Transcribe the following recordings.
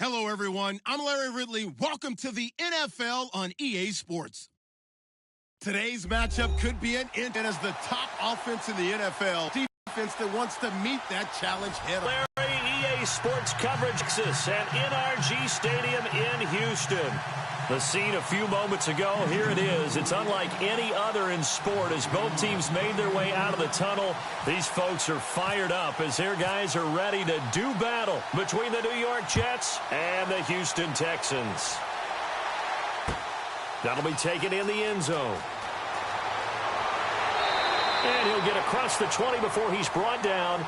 Hello, everyone. I'm Larry Ridley. Welcome to the NFL on EA Sports. Today's matchup could be an and as the top offense in the NFL. Defense that wants to meet that challenge head-on. Larry, EA Sports coverage at NRG Stadium in Houston. The scene a few moments ago, here it is. It's unlike any other in sport as both teams made their way out of the tunnel. These folks are fired up as their guys are ready to do battle between the New York Jets and the Houston Texans. That'll be taken in the end zone. And he'll get across the 20 before he's brought down.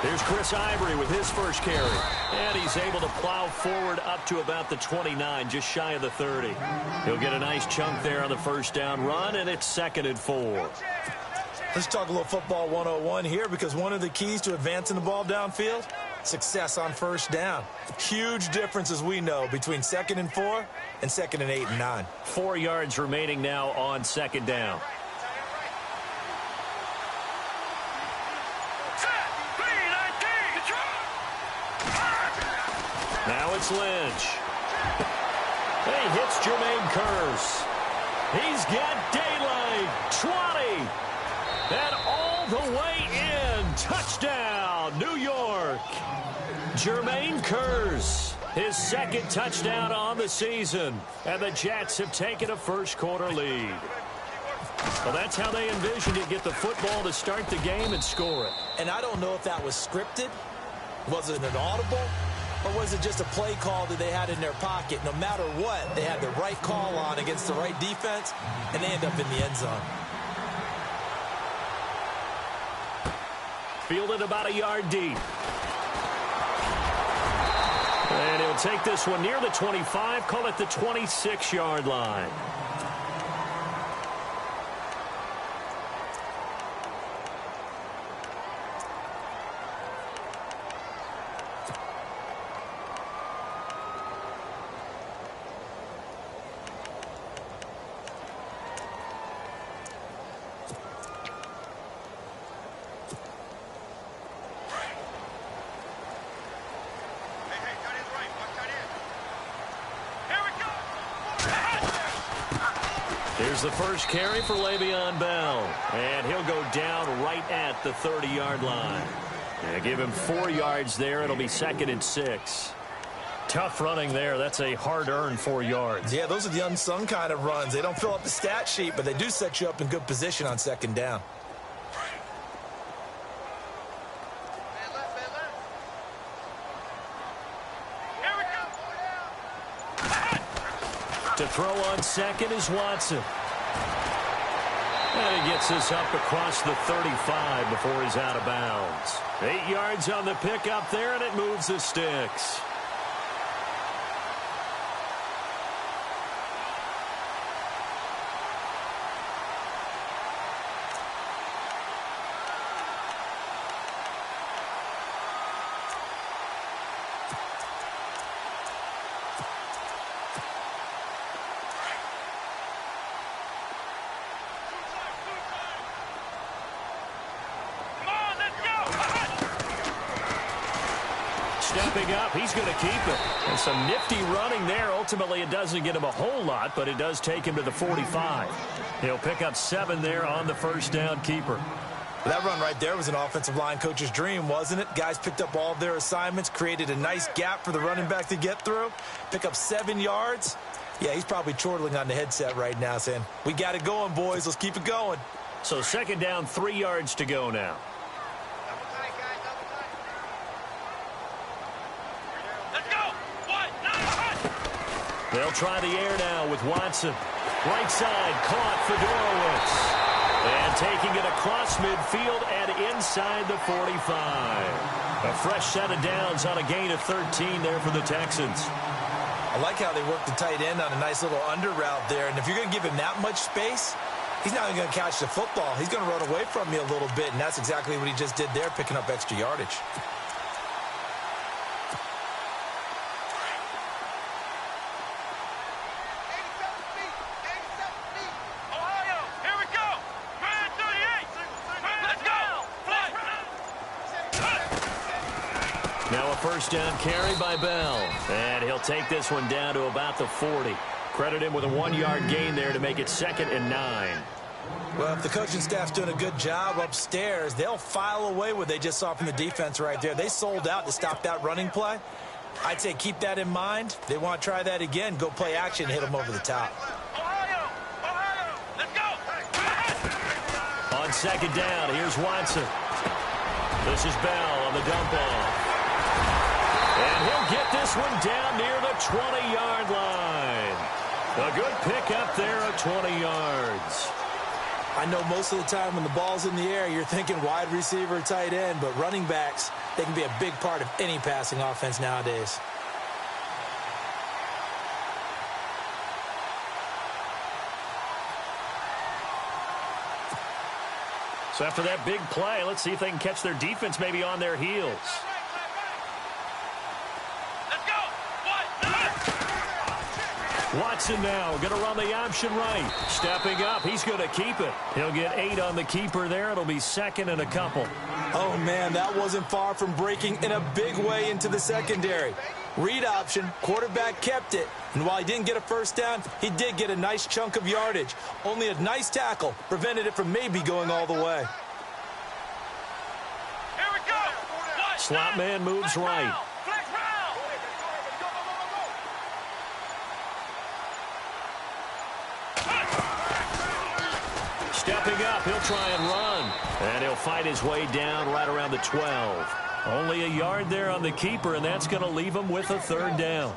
Here's Chris Ivory with his first carry. And he's able to plow forward up to about the 29, just shy of the 30. He'll get a nice chunk there on the first down run, and it's 2nd and 4. Let's talk a little football 101 here, because one of the keys to advancing the ball downfield, success on first down. Huge difference, as we know, between 2nd and 4 and 2nd and 8 and 9. 4 yards remaining now on 2nd down. Now it's Lynch. He hits Jermaine Kearse. He's got daylight. 20. And all the way in. Touchdown, New York. Jermaine Kearse, his 2nd touchdown on the season. And the Jets have taken a first-quarter lead. Well, that's how they envisioned it, get the football to start the game and score it. And I don't know if that was scripted. Was it an audible? Or was it just a play call that they had in their pocket? No matter what, they had the right call on against the right defense, and they end up in the end zone. Fielded about a yard deep. And he'll take this one near the 25, call it the 26-yard line. Here's the first carry for Le'Veon Bell. And he'll go down right at the 30-yard line. And give him 4 yards there. It'll be 2nd and 6. Tough running there. That's a hard-earned 4 yards. Yeah, those are the unsung kind of runs. They don't fill up the stat sheet, but they do set you up in good position on 2nd down. To throw on 2nd is Watson. And he gets this up across the 35 before he's out of bounds. 8 yards on the pickup there, and it moves the sticks. Stepping up, he's going to keep it. And some nifty running there. Ultimately, it doesn't get him a whole lot, but it does take him to the 45. He'll pick up 7 there on the first down keeper. That run right there was an offensive line coach's dream, wasn't it? Guys picked up all of their assignments, created a nice gap for the running back to get through, pick up 7 yards. Yeah, he's probably chortling on the headset right now saying, we got it going, boys. Let's keep it going. So 2nd down, 3 yards to go now. They'll try the air now with Watson. Right side, caught Fedorowicz. And taking it across midfield and inside the 45. A fresh set of downs on a gain of 13 there for the Texans. I like how they work the tight end on a nice little under route there. And if you're going to give him that much space, he's not even going to catch the football. He's going to run away from you a little bit, and that's exactly what he just did there, picking up extra yardage. Now a first down carry by Bell. And he'll take this one down to about the 40. Credit him with a 1-yard gain there to make it 2nd and 9. Well, if the coaching staff's doing a good job upstairs, they'll file away what they just saw from the defense right there. They sold out to stop that running play. I'd say keep that in mind. They want to try that again. Go play action, hit them over the top. On 2nd down, here's Watson. This is Bell on the dump off. And he'll get this one down near the 20-yard line. A good pickup there at 20 yards. I know most of the time when the ball's in the air, you're thinking wide receiver, tight end, but running backs, they can be a big part of any passing offense nowadays. So after that big play, let's see if they can catch their defense maybe on their heels. Watson now going to run the option right. Stepping up, he's going to keep it. He'll get 8 on the keeper there. It'll be 2nd and a couple. Oh, man, that wasn't far from breaking in a big way into the secondary. Read option, quarterback kept it. And while he didn't get a first down, he did get a nice chunk of yardage. Only a nice tackle prevented it from maybe going all the way. Here we go. Slot man moves right. Stepping up, he'll try and run. And he'll fight his way down right around the 12. Only a yard there on the keeper, and that's going to leave him with a 3rd down.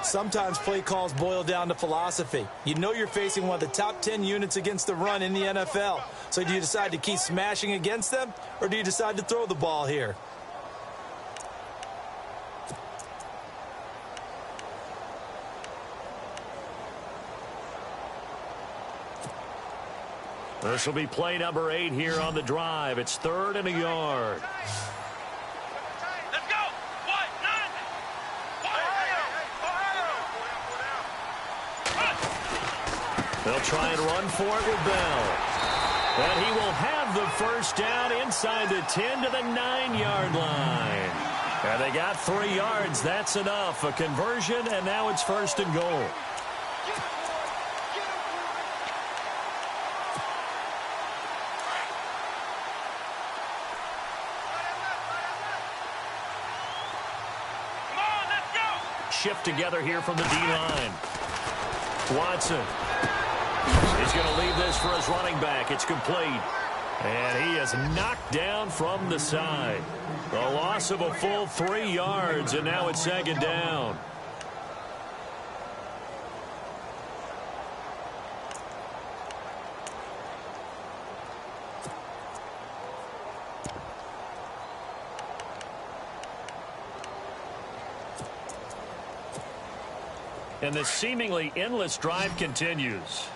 Sometimes play calls boil down to philosophy. You know you're facing one of the top 10 units against the run in the NFL. So do you decide to keep smashing against them, or do you decide to throw the ball here? This will be play number 8 here on the drive. It's 3rd and a yard. Let's go. They'll try and run for it with Bell. And he will have the first down inside the 10 to the 9-yard line. And they got 3 yards. That's enough. A conversion, and now it's 1st and goal. Shift together here from the D-line. Watson. He's going to leave this for his running back. It's complete. And he is knocked down from the side. A loss of a full 3 yards, and now it's 2nd down. And this seemingly endless drive continues.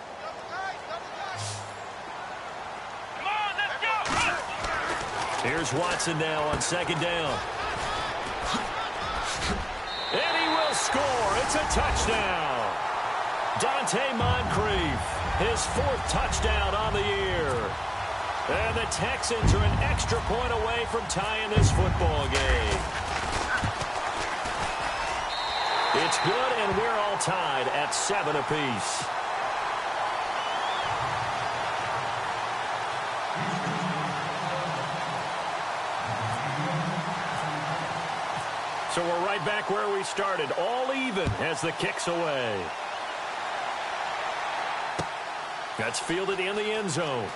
Come on, let's go. Here's Watson now on 2nd down. And he will score. It's a touchdown. Dante Moncrief, his 4th touchdown on the year. And the Texans are an extra point away from tying this football game. It's good, and we're all tied at 7 apiece. So we're right back where we started, all even as the kick's away. That's fielded in the end zone.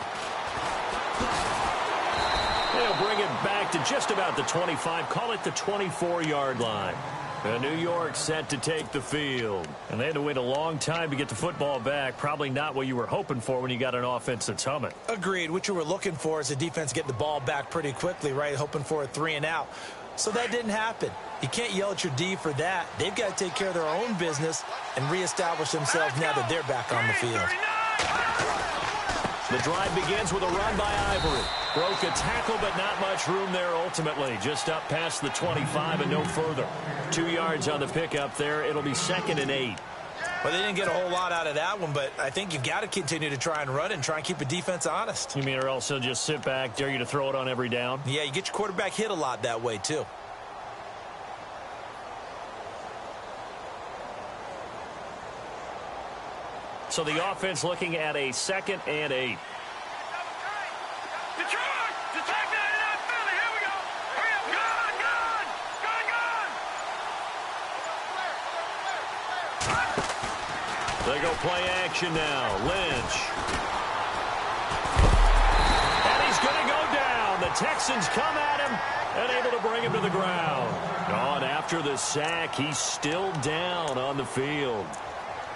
They'll bring it back to just about the 25, call it the 24-yard line. New York set to take the field. And they had to wait a long time to get the football back. Probably not what you were hoping for when you got an offense that's humming. Agreed. What you were looking for is the defense getting the ball back pretty quickly, right? Hoping for a 3 and out. So that didn't happen. You can't yell at your D for that. They've got to take care of their own business and reestablish themselves now that they're back on the field. The drive begins with a run by Ivory. Broke a tackle, but not much room there ultimately. Just up past the 25 and no further. 2 yards on the pickup there. It'll be 2nd and 8. Well, they didn't get a whole lot out of that one, but I think you've got to continue to try and run it and try and keep the defense honest. You mean or else they'll just sit back, dare you to throw it on every down? Yeah, you get your quarterback hit a lot that way, too. So the offense looking at a 2nd and 8. They go play action now. Lynch. And he's going to go down. The Texans come at him and able to bring him to the ground. And after the sack, he's still down on the field.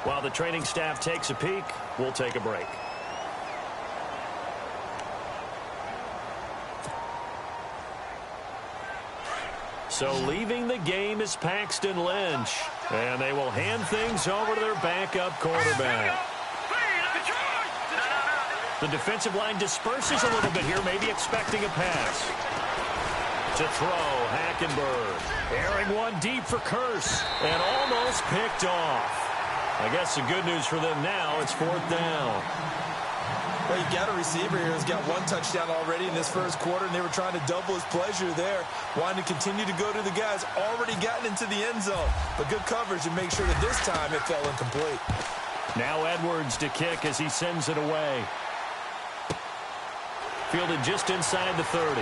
While the training staff takes a peek, we'll take a break. So leaving the game is Paxton Lynch. And they will hand things over to their backup quarterback. The defensive line disperses a little bit here, maybe expecting a pass. To throw, Hackenberg. Airing one deep for Curse. And almost picked off. I guess the good news for them now, it's 4th down. Well, you've got a receiver here who's got 1 touchdown already in this first quarter, and they were trying to double his pleasure there, wanting to continue to go to the guys already gotten into the end zone. But good coverage and make sure that this time it fell incomplete. Now Edwards to kick as he sends it away. Fielded just inside the 30.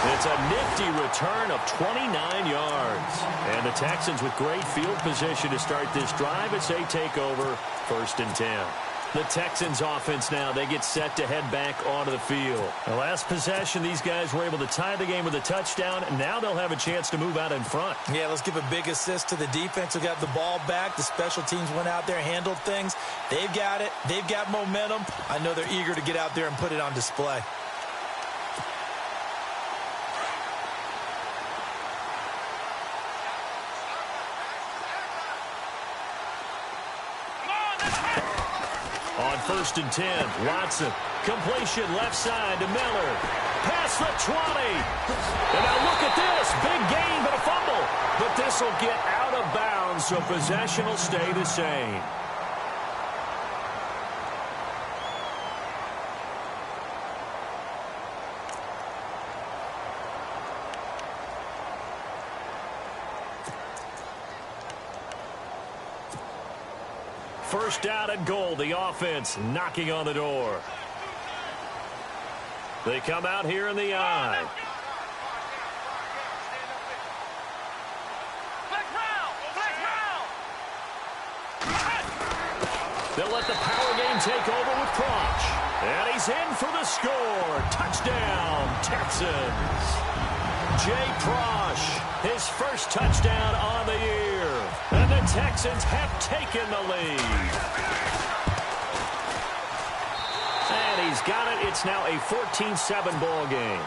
It's a nifty return of 29 yards. And the Texans with great field position to start this drive as they take over 1st and 10. The Texans offense now, they get set to head back onto the field. The last possession, these guys were able to tie the game with a touchdown, and now they'll have a chance to move out in front. Yeah, let's give a big assist to the defense who got the ball back. The special teams went out there, handled things. They've got it. They've got momentum. I know they're eager to get out there and put it on display. On 1st and 10, Watson. Completion left side to Miller. Past the 20. And now look at this. Big gain, but a fumble. But this will get out of bounds, so possession will stay the same. First down and goal. The offense knocking on the door. They come out here in the I. They'll let the power game take over with Crouch. And he's in for the score. Touchdown, Texans. Jay Prosh, his first touchdown on the year. And the Texans have taken the lead. And he's got it. It's now a 14-7 ball game.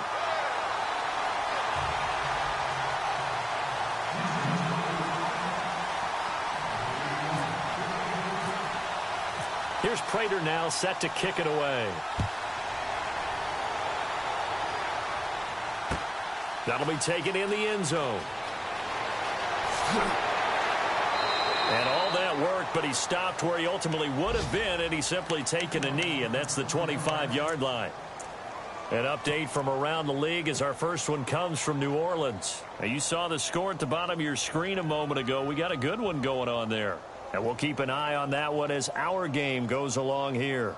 Here's Prater now set to kick it away. That'll be taken in the end zone. And all that worked, but he stopped where he ultimately would have been, and he's simply taken a knee, and that's the 25-yard line. An update from around the league as our first one comes from New Orleans. Now, you saw the score at the bottom of your screen a moment ago. We got a good one going on there. And we'll keep an eye on that one as our game goes along here.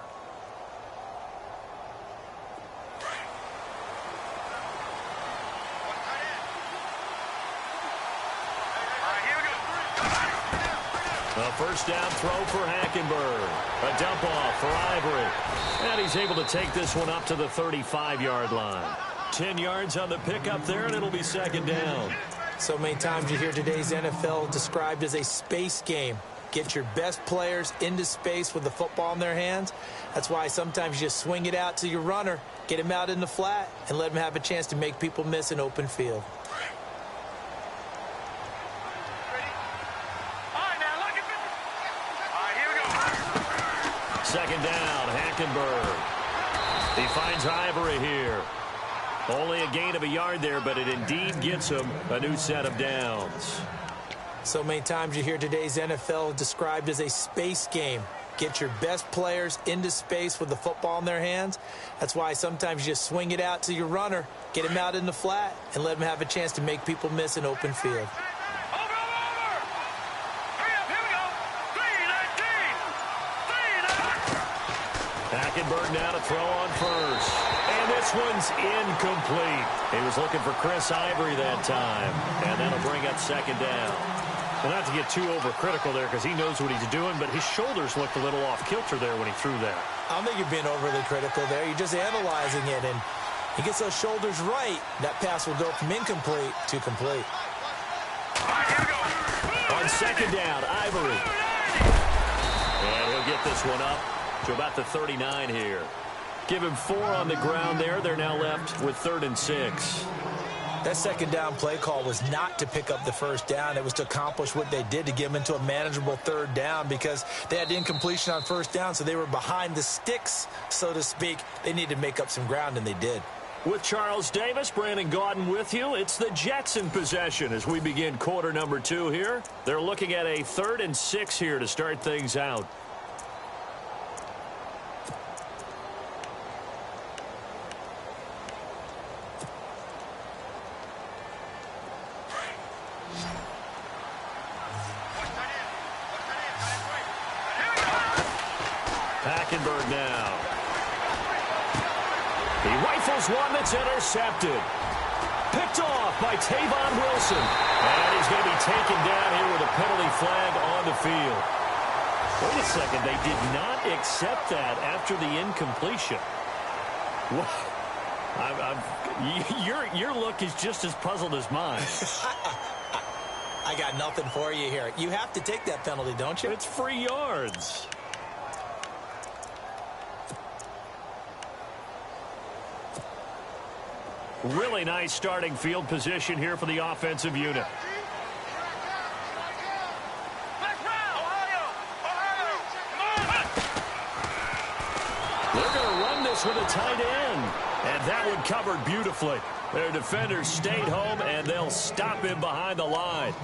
A first down throw for Hackenberg. A dump off for Ivory. And he's able to take this one up to the 35-yard line. 10 yards on the pickup there, and it'll be second down. So many times you hear today's NFL described as a space game. Get your best players into space with the football in their hands. That's why sometimes you just swing it out to your runner. Get him out in the flat and let him have a chance to make people miss an open field. Second down, Hackenberg. He finds Ivory here. Only a gain of a yard there, but it indeed gets him a new set of downs. So many times you hear today's NFL described as a space game. Get your best players into space with the football in their hands. That's why sometimes you just swing it out to your runner, get him out in the flat, and let him have a chance to make people miss an open field. Hackenberg now to throw on first. And this one's incomplete. He was looking for Chris Ivory that time. And that'll bring up second down. Well, not to get too overcritical there because he knows what he's doing, but his shoulders looked a little off kilter there when he threw that. I don't think you're being overly critical there. You're just analyzing it, and he gets those shoulders right. That pass will go from incomplete to complete. On second down, Ivory. And he'll get this one up to about the 39 here. Give him 4 on the ground there. They're now left with 3rd and 6. That second down play call was not to pick up the first down. It was to accomplish what they did, to get them into a manageable 3rd down, because they had incompletion on first down, so they were behind the sticks, so to speak. They needed to make up some ground, and they did. With Charles Davis, Brandon Gaudin with you. It's the Jets in possession as we begin quarter number 2 here. They're looking at a 3rd and 6 here to start things out. Hackenberg now. He rifles one that's intercepted. Picked off by Tavon Wilson. And he's going to be taken down here with a penalty flag on the field. Wait a second. They did not accept that after the incompletion. Your look is just as puzzled as mine. I got nothing for you here. You have to take that penalty, don't you? It's free yards. Really nice starting field position here for the offensive unit. They're going to run this with a tight end. And that one covered beautifully. Their defenders stayed home, and they'll stop him behind the line.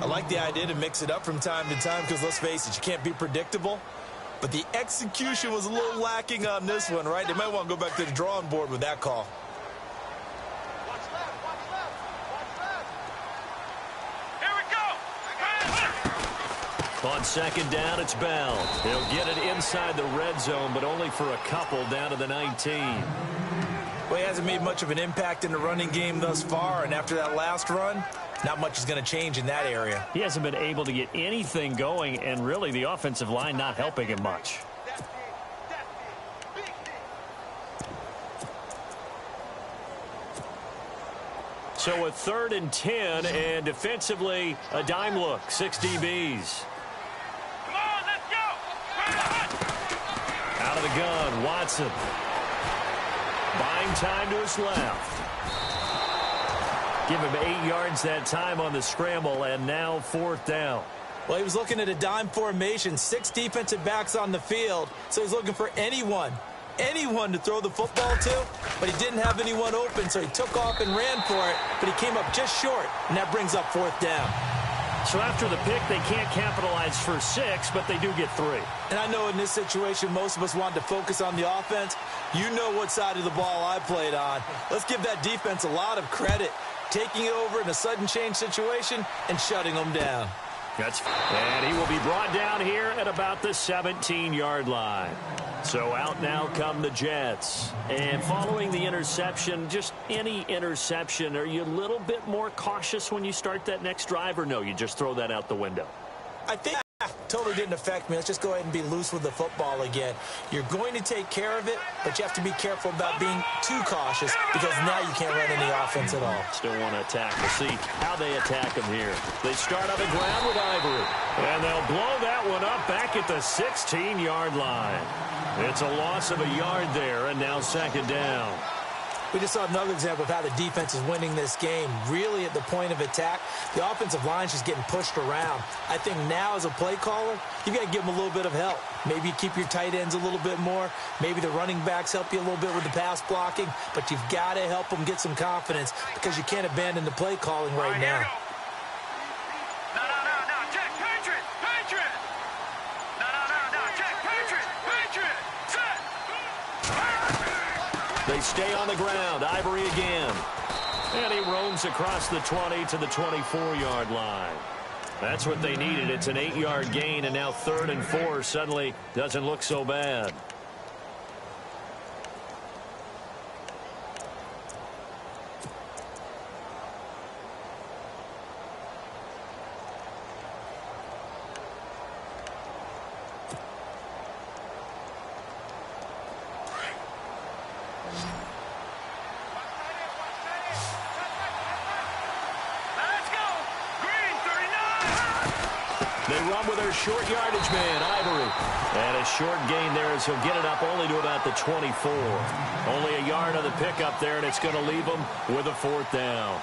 I like the idea to mix it up from time to time because, let's face it, you can't be predictable. But the execution was a little lacking on this one, right? They might want to go back to the drawing board with that call. On second down, it's Bell. He'll get it inside the red zone, but only for a couple down to the 19. Well, he hasn't made much of an impact in the running game thus far, and after that last run, not much is going to change in that area. He hasn't been able to get anything going, and really the offensive line not helping him much. So a 3rd and 10, and defensively, a dime look, 6 DBs. Out of the gun, Watson. Buying time to his left. Give him 8 yards that time on the scramble, and now 4th down. Well, he was looking at a dime formation, 6 defensive backs on the field, so he's looking for anyone to throw the football to, but he didn't have anyone open, so he took off and ran for it, but he came up just short, and that brings up 4th down. So after the pick, they can't capitalize for 6, but they do get 3. And I know in this situation, most of us wanted to focus on the offense. You know what side of the ball I played on. Let's give that defense a lot of credit, taking it over in a sudden change situation and shutting them down. And he will be brought down here at about the 17-yard line. So out now come the Jets. And following the interception, just any interception, are you a little bit more cautious when you start that next drive, or no, you just throw that out the window? I think totally didn't affect me. Let's just go ahead and be loose with the football again. You're going to take care of it, but you have to be careful about being too cautious because now you can't run any offense at all. Still want to attack. We'll see how they attack him here. They start on the ground with Ivory. And they'll blow that one up back at the 16-yard line. It's a loss of a yard there, and now second down. We just saw another example of how the defense is winning this game. Really at the point of attack, the offensive line's just getting pushed around. I think now as a play caller, you got to give them a little bit of help. Maybe you keep your tight ends a little bit more. Maybe the running backs help you a little bit with the pass blocking. But you've got to help them get some confidence because you can't abandon the play calling right now. They stay on the ground. Ivory again. And he roams across the 20 to the 24-yard line. That's what they needed. It's an 8-yard gain, and now 3rd and 4 suddenly doesn't look so bad. They run with their short yardage man, Ivory. And a short gain there as he'll get it up only to about the 24. Only a yard on the pickup there, and it's going to leave him with a 4th down.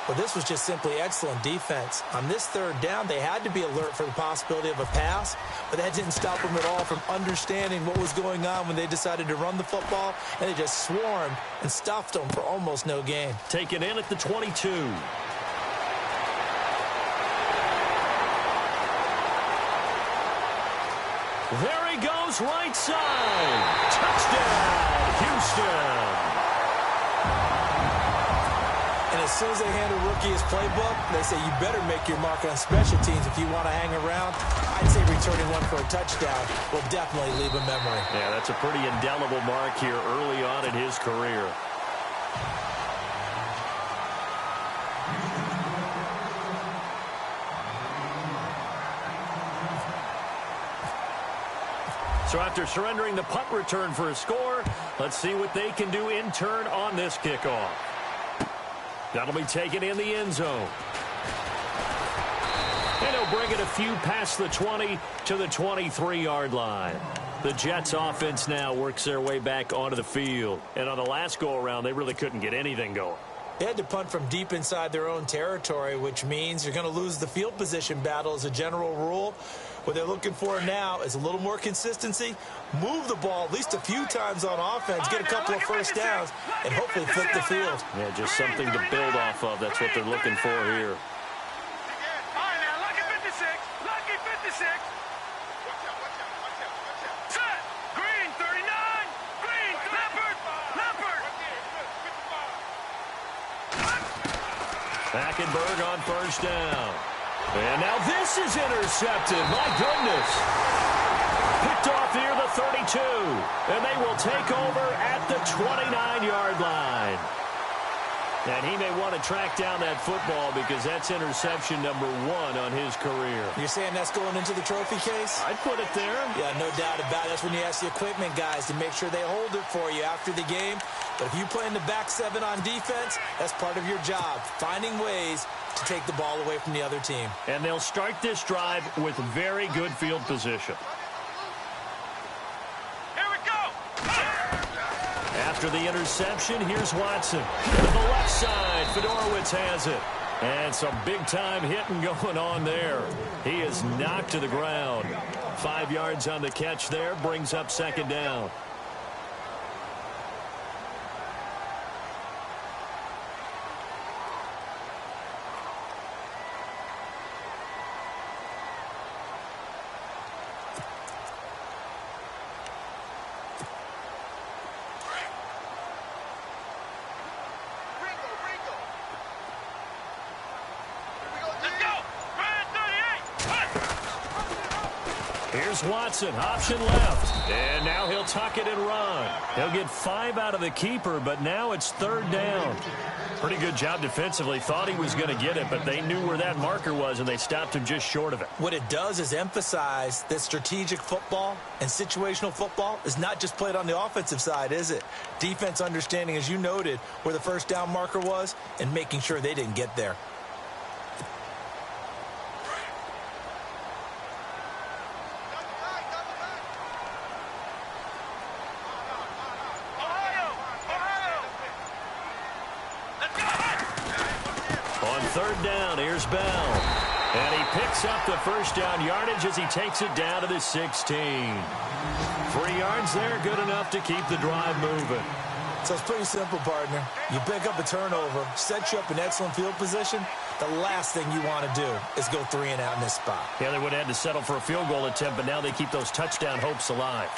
Well, this was just simply excellent defense. On this 3rd down, they had to be alert for the possibility of a pass, but that didn't stop them at all from understanding what was going on when they decided to run the football, and they just swarmed and stuffed them for almost no gain. Taken in at the 22. There he goes, right side. Touchdown, Houston. And as soon as they hand a rookie his playbook, they say you better make your mark on special teams if you want to hang around. I'd say returning one for a touchdown will definitely leave a memory. Yeah, that's a pretty indelible mark here early on in his career. So after surrendering the punt return for a score, let's see what they can do in turn on this kickoff. That'll be taken in the end zone. And he'll bring it a few past the 20 to the 23-yard line. The Jets offense now works their way back onto the field. And on the last go-around, they really couldn't get anything going. They had to punt from deep inside their own territory, which means you're going to lose the field position battle as a general rule. What they're looking for now is a little more consistency, move the ball at least a few times on offense, get a couple of first downs, and hopefully flip the field. Yeah, just something to build off of. That's what they're looking for here. Hackenberg on first down. And now this is intercepted. My goodness. Picked off near the 32. And they will take over at the 29-yard line. And he may want to track down that football because that's interception number 1 on his career. You're saying that's going into the trophy case? I'd put it there. Yeah, no doubt about it. That's when you ask the equipment guys to make sure they hold it for you after the game. But if you play in the back 7 on defense, that's part of your job, finding ways to take the ball away from the other team. And they'll start this drive with very good field position. After the interception, here's Watson. To the left side, Fedorowicz has it. And some big-time hitting going on there. He is knocked to the ground. 5 yards on the catch there, brings up second down. Here's Here's Watson, option left. And now he'll tuck it and run. He'll get 5 out of the keeper, but now it's 3rd down. Pretty good job defensively. Thought he was going to get it, but they knew where that marker was, and they stopped him just short of it. What it does is emphasize that strategic football and situational football is not just played on the offensive side, is it? Defense understanding, as you noted, where the first down marker was and making sure they didn't get there. On 3rd down, here's Bell. And he picks up the first down yardage as he takes it down to the 16. 3 yards there, good enough to keep the drive moving. So it's pretty simple, partner. You pick up a turnover, set you up in excellent field position. The last thing you want to do is go 3 and out in this spot. Yeah, they would have had to settle for a field goal attempt, but now they keep those touchdown hopes alive.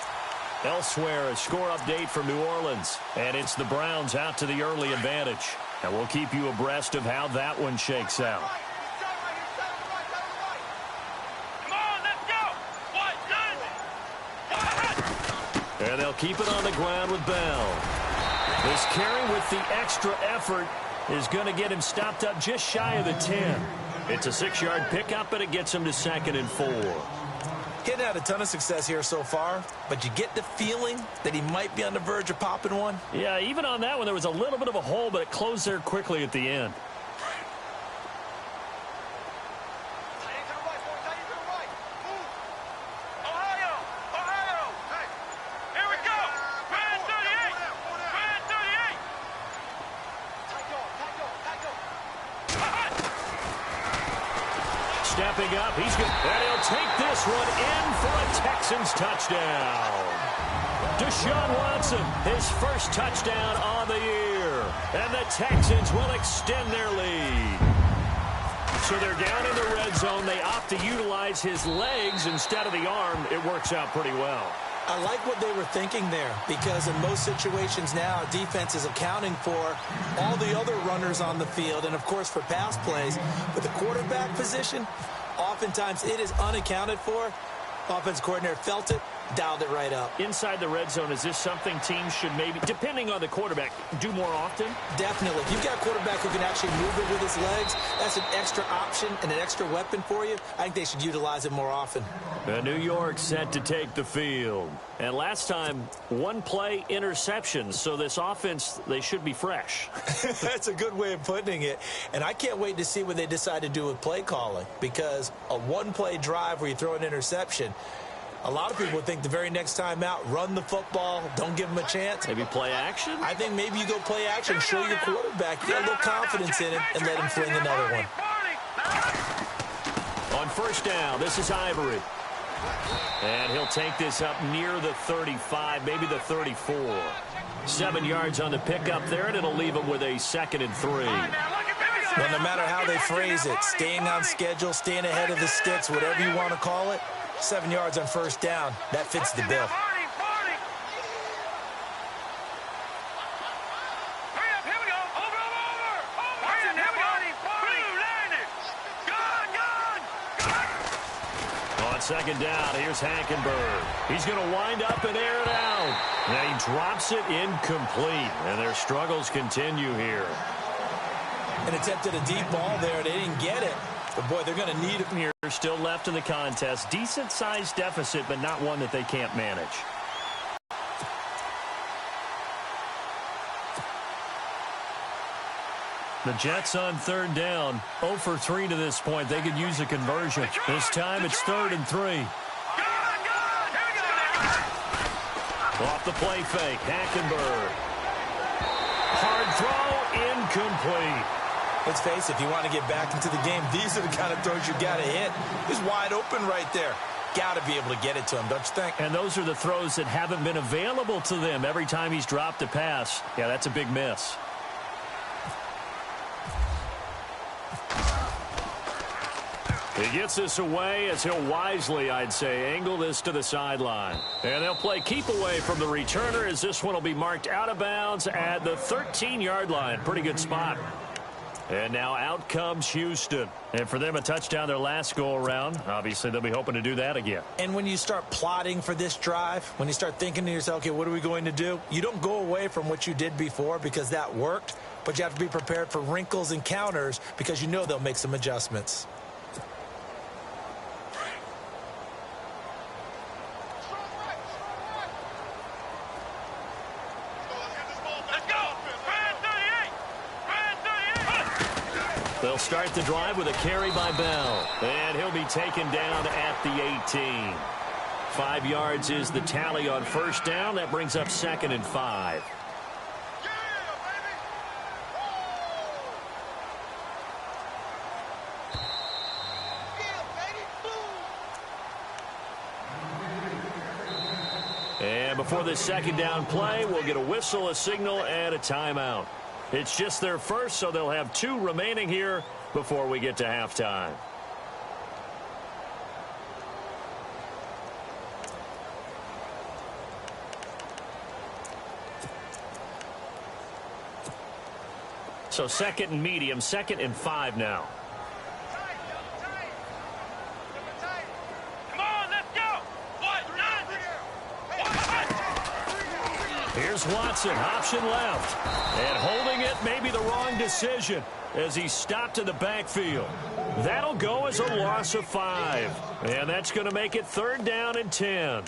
Elsewhere, a score update from New Orleans. And it's the Browns out to the early advantage. And we'll keep you abreast of how that one shakes out. Come on, let's go. And they'll keep it on the ground with Bell. This carry with the extra effort is going to get him stopped up just shy of the 10. It's a 6-yard pickup, and it gets him to 2nd and 4. Getting had a ton of success here so far, but you get the feeling that he might be on the verge of popping one. Yeah, even on that one, there was a little bit of a hole, but it closed there quickly at the end. Stepping up, he's good, and he'll take this one in for a Texans touchdown. Deshaun Watson, his first touchdown on the year, and the Texans will extend their lead. So they're down in the red zone. They opt to utilize his legs instead of the arm. It works out pretty well. I like what they were thinking there, because in most situations now, defense is accounting for all the other runners on the field, and of course for pass plays. But the quarterback position, oftentimes it is unaccounted for. Offense coordinator felt it, dialed it right up. Inside the red zone, is this something teams should maybe, depending on the quarterback, do more often? Definitely. If you've got a quarterback who can actually move it with his legs, that's an extra option and an extra weapon for you. I think they should utilize it more often. New York set to take the field. And last time, 1 play interception. So this offense, they should be fresh. That's a good way of putting it. And I can't wait to see what they decide to do with play calling, because a 1-play drive where you throw an interception, a lot of people would think the very next time out, run the football, don't give them a chance. Maybe play action? I think maybe you go play action, show your quarterback, you got a little confidence in him, and let him fling another one. On first down, this is Ivory. And he'll take this up near the 35, maybe the 34. 7 yards on the pickup there, and it'll leave him with a 2nd and 3. Well, no matter how they phrase it, staying on schedule, staying ahead of the sticks, whatever you want to call it, 7 yards on first down, that fits the bill. Second down, here's Hackenberg. He's going to wind up and air it out. And he drops it incomplete. And their struggles continue here. And attempted a deep ball there. They didn't get it. But, boy, they're going to need it. Here, still left in the contest. Decent-sized deficit, but not one that they can't manage. The Jets on third down, 0 for 3 to this point. They could use a conversion. This time it's 3rd and 3. Off the play fake, Hackenberg. Hard throw, incomplete. Let's face it, if you want to get back into the game, these are the kind of throws you got to hit. He's wide open right there. Got to be able to get it to him, don't you think? And those are the throws that haven't been available to them every time he's dropped a pass. Yeah, that's a big miss. He gets this away as he'll wisely, I'd say, angle this to the sideline. And they'll play keep away from the returner as this one will be marked out of bounds at the 13-yard line. Pretty good spot. And now out comes Houston. And for them, a touchdown their last go-around. Obviously, they'll be hoping to do that again. And when you start plotting for this drive, when you start thinking to yourself, okay, what are we going to do? You don't go away from what you did before because that worked, but you have to be prepared for wrinkles and counters because you know they'll make some adjustments. They'll start the drive with a carry by Bell. And he'll be taken down at the 18. 5 yards is the tally on first down. That brings up 2nd and 5. And before this second down play, we'll get a whistle, a signal, and a timeout. It's just their first, so they'll have 2 remaining here before we get to halftime. So 2nd and medium, 2nd and 5 now. Here's Watson, option left. And holding it may be the wrong decision as he stopped in the backfield. That'll go as a loss of 5. And that's going to make it 3rd down and 10.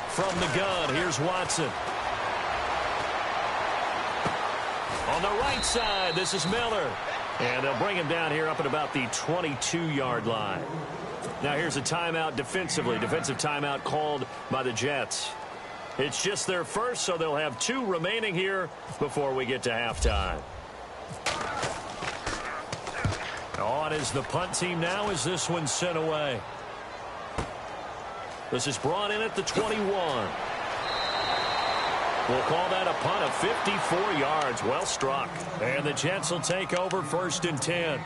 From the gun, here's Watson. On the right side, this is Miller. And they'll bring him down here up at about the 22-yard line. Now here's a timeout defensively. Defensive timeout called by the Jets. It's just their first, so they'll have 2 remaining here before we get to halftime. On is the punt team now as this one's sent away. This is brought in at the 21. We'll call that a punt of 54 yards. Well struck. And the Jets will take over 1st and 10.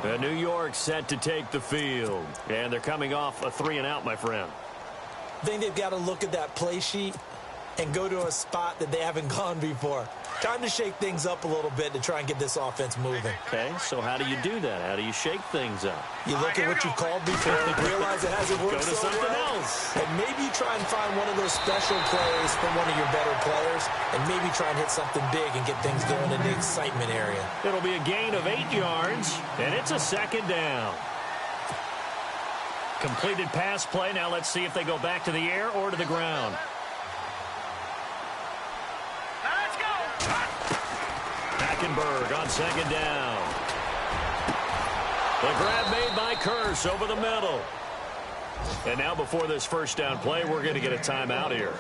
And New York set to take the field. And they're coming off a 3-and-out, my friend. I think they've got to look at that play sheet and go to a spot that they haven't gone before. Time to shake things up a little bit to try and get this offense moving. Okay, so how do you do that? How do you shake things up? You look at what you called before and realize it hasn't worked Go to so something well. else. And maybe try and find one of those special plays from one of your better players and maybe try and hit something big and get things going in the excitement area. It'll be a gain of 8 yards, and it's a 2nd down. Completed pass play. Now let's see if they go back to the air or to the ground. Hackenberg on 2nd down. The grab made by Kearse over the middle. And now before this first down play, we're going to get a timeout here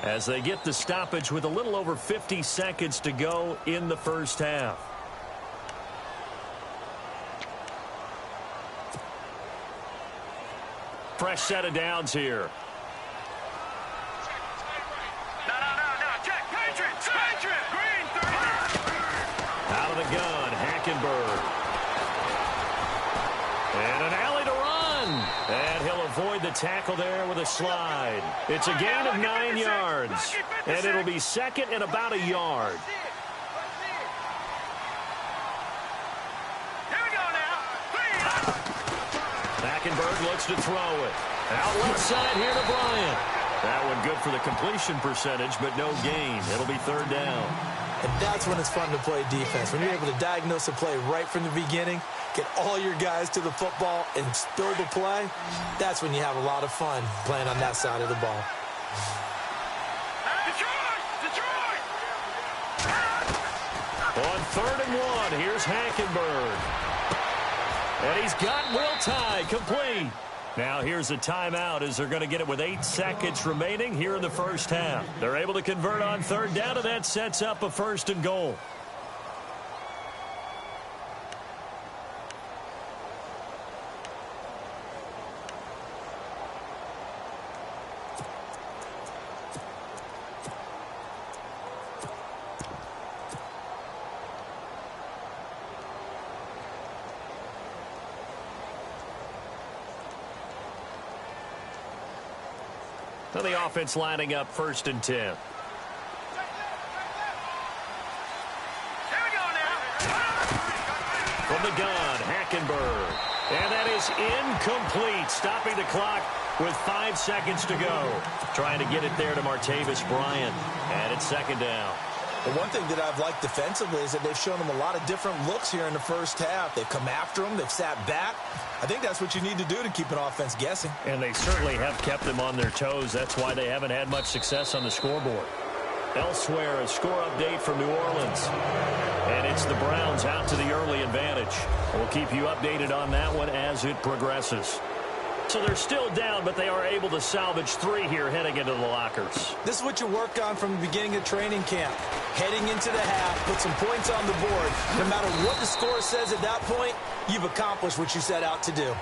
as they get the stoppage with a little over 50 seconds to go in the first half. Fresh set of downs here. Out of the gun, Hackenberg. And an alley to run. And he'll avoid the tackle there with a slide. It's a gain of 9 yards. And it'll be 2nd and about a yard. Hackenberg looks to throw it. Out left side here to Bryant. That one good for the completion percentage, but no gain. It'll be 3rd down. And that's when it's fun to play defense. When you're able to diagnose a play right from the beginning, get all your guys to the football and build a play, that's when you have a lot of fun playing on that side of the ball. On 3rd and 1, here's Hackenberg. And he's got Will Tye complete. Now here's a timeout as they're going to get it with 8 seconds remaining here in the first half. They're able to convert on 3rd down, and that sets up a 1st and goal. Now the offense lining up 1st and 10. Here we go now. From the gun, Hackenberg. And that is incomplete, stopping the clock with 5 seconds to go. Trying to get it there to Martavis Bryant. And it's 2nd down. The one thing that I've liked defensively is that they've shown them a lot of different looks here in the first half. They've come after them. They've sat back. I think that's what you need to do to keep an offense guessing. And they certainly have kept them on their toes. That's why they haven't had much success on the scoreboard. Elsewhere, a score update from New Orleans. And it's the Browns out to the early advantage. We'll keep you updated on that one as it progresses. So they're still down, but they are able to salvage 3 here heading into the lockers. This is what you work on from the beginning of training camp. Heading into the half, put some points on the board. No matter what the score says at that point, you've accomplished what you set out to do.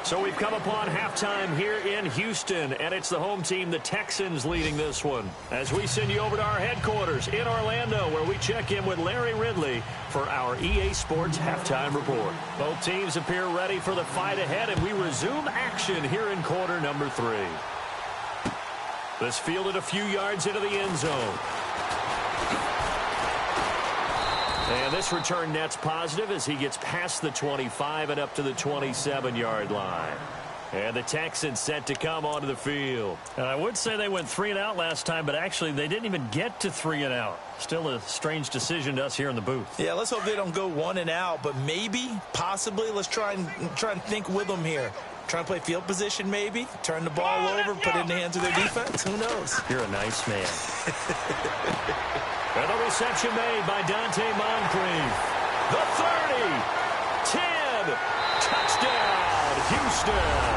So we've come upon halftime here in Houston, and it's the home team, the Texans, leading this one. As we send you over to our headquarters in Orlando, where we check in with Larry Ridley for our EA Sports Halftime Report. Both teams appear ready for the fight ahead, and we resume action here in quarter number 3. This fielded a few yards into the end zone. And this return net's positive as he gets past the 25 and up to the 27-yard line. And the Texans set to come onto the field. And I would say they went 3 and out last time, but actually they didn't even get to 3 and out. Still a strange decision to us here in the booth. Yeah, let's hope they don't go 1 and out, but maybe, possibly, let's try and think with them here. Try and play field position maybe, turn the ball over, put it in the hands of their defense. Who knows? You're a nice man. And the reception made by Dante Moncrief. The 30, 10, touchdown, Houston.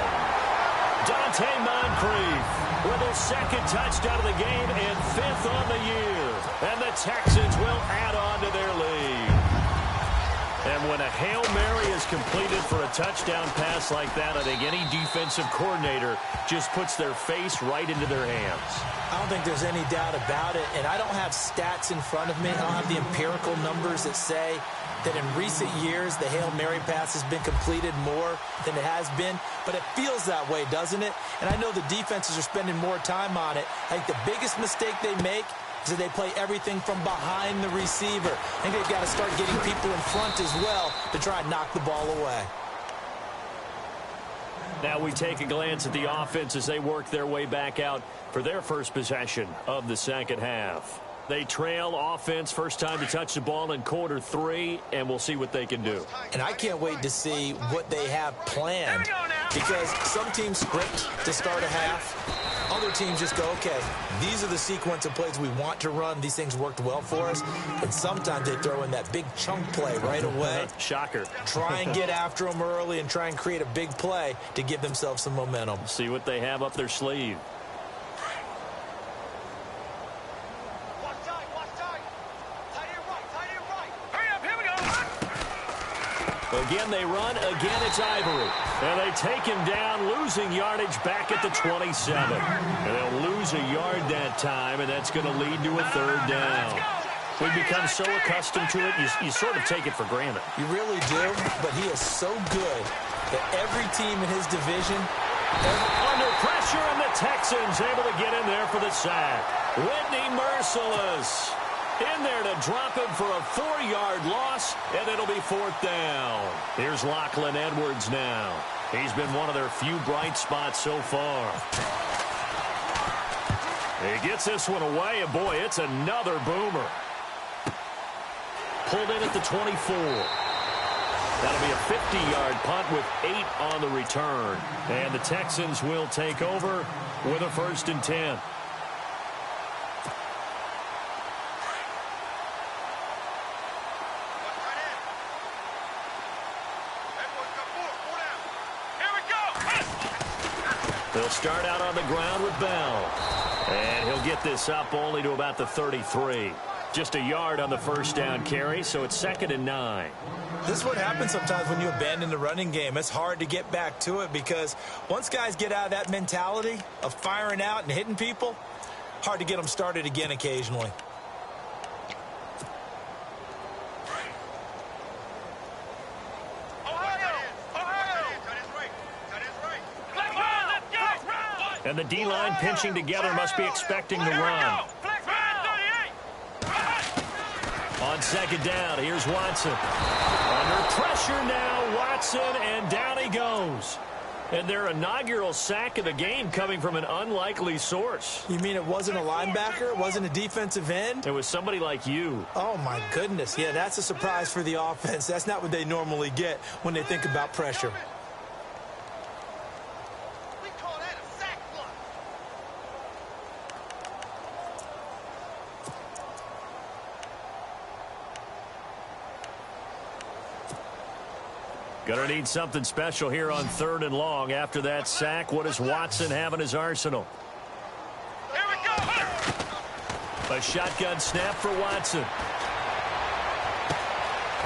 Dante Moncrief with his 2nd touchdown of the game and 5th on the year. And the Texans will add on to their lead. And when a Hail Mary is completed for a touchdown pass like that, I think any defensive coordinator just puts their face right into their hands. I don't think there's any doubt about it, and I don't have stats in front of me. I don't have the empirical numbers that say that in recent years the Hail Mary pass has been completed more than it has been, but it feels that way, doesn't it? And I know the defenses are spending more time on it. I think the biggest mistake they make is that they play everything from behind the receiver. I think they've got to start getting people in front as well to try and knock the ball away. Now we take a glance at the offense as they work their way back out for their first possession of the 2nd half. They trail offense, first time to touch the ball in quarter 3, and we'll see what they can do. And I can't wait to see what they have planned, because some teams script to start a half. Other teams just go, okay, these are the sequence of plays we want to run. These things worked well for us. And sometimes they throw in that big chunk play right away. Shocker. Try and get after them early and try and create a big play to give themselves some momentum. See what they have up their sleeve. Again, they run. Again, it's Ivory. And they take him down, losing yardage back at the 27. And they'll lose a yard that time, and that's going to lead to a 3rd down. We've become so accustomed to it, you sort of take it for granted. You really do, but he is so good that every team in his division... Under pressure, and the Texans able to get in there for the sack. Whitney Merciless in there to drop him for a 4-yard loss, and it'll be 4th down. Here's Lachlan Edwards now. He's been one of their few bright spots so far. He gets this one away, and boy, it's another boomer. Pulled in at the 24. That'll be a 50-yard punt with 8 on the return. And the Texans will take over with a 1st and 10. They'll start out on the ground with Bell. And he'll get this up only to about the 33. Just a yard on the 1st down carry, so it's 2nd and 9. This is what happens sometimes when you abandon the running game. It's hard to get back to it because once guys get out of that mentality of firing out and hitting people, hard to get them started again occasionally. And the D-line pinching together must be expecting the run. On second down, here's Watson. Under pressure now, Watson, and down he goes. And their inaugural sack of the game coming from an unlikely source. You mean it wasn't a linebacker? It wasn't a defensive end? It was somebody like you. Oh, my goodness. Yeah, that's a surprise for the offense. That's not what they normally get when they think about pressure. Gonna need something special here on 3rd and long. After that sack, what does Watson have in his arsenal? Here we go. A shotgun snap for Watson.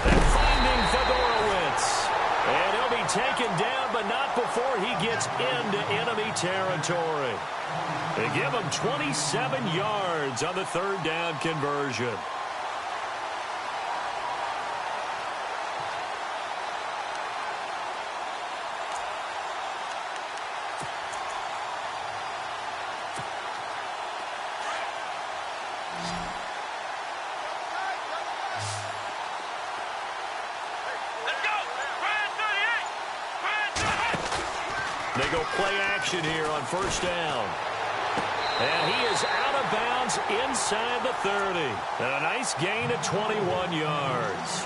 And finding Fedorowicz. And he'll be taken down, but not before he gets into enemy territory. They give him 27 yards on the 3rd down conversion. They go play action here on 1st down. And he is out of bounds inside the 30. And a nice gain of 21 yards.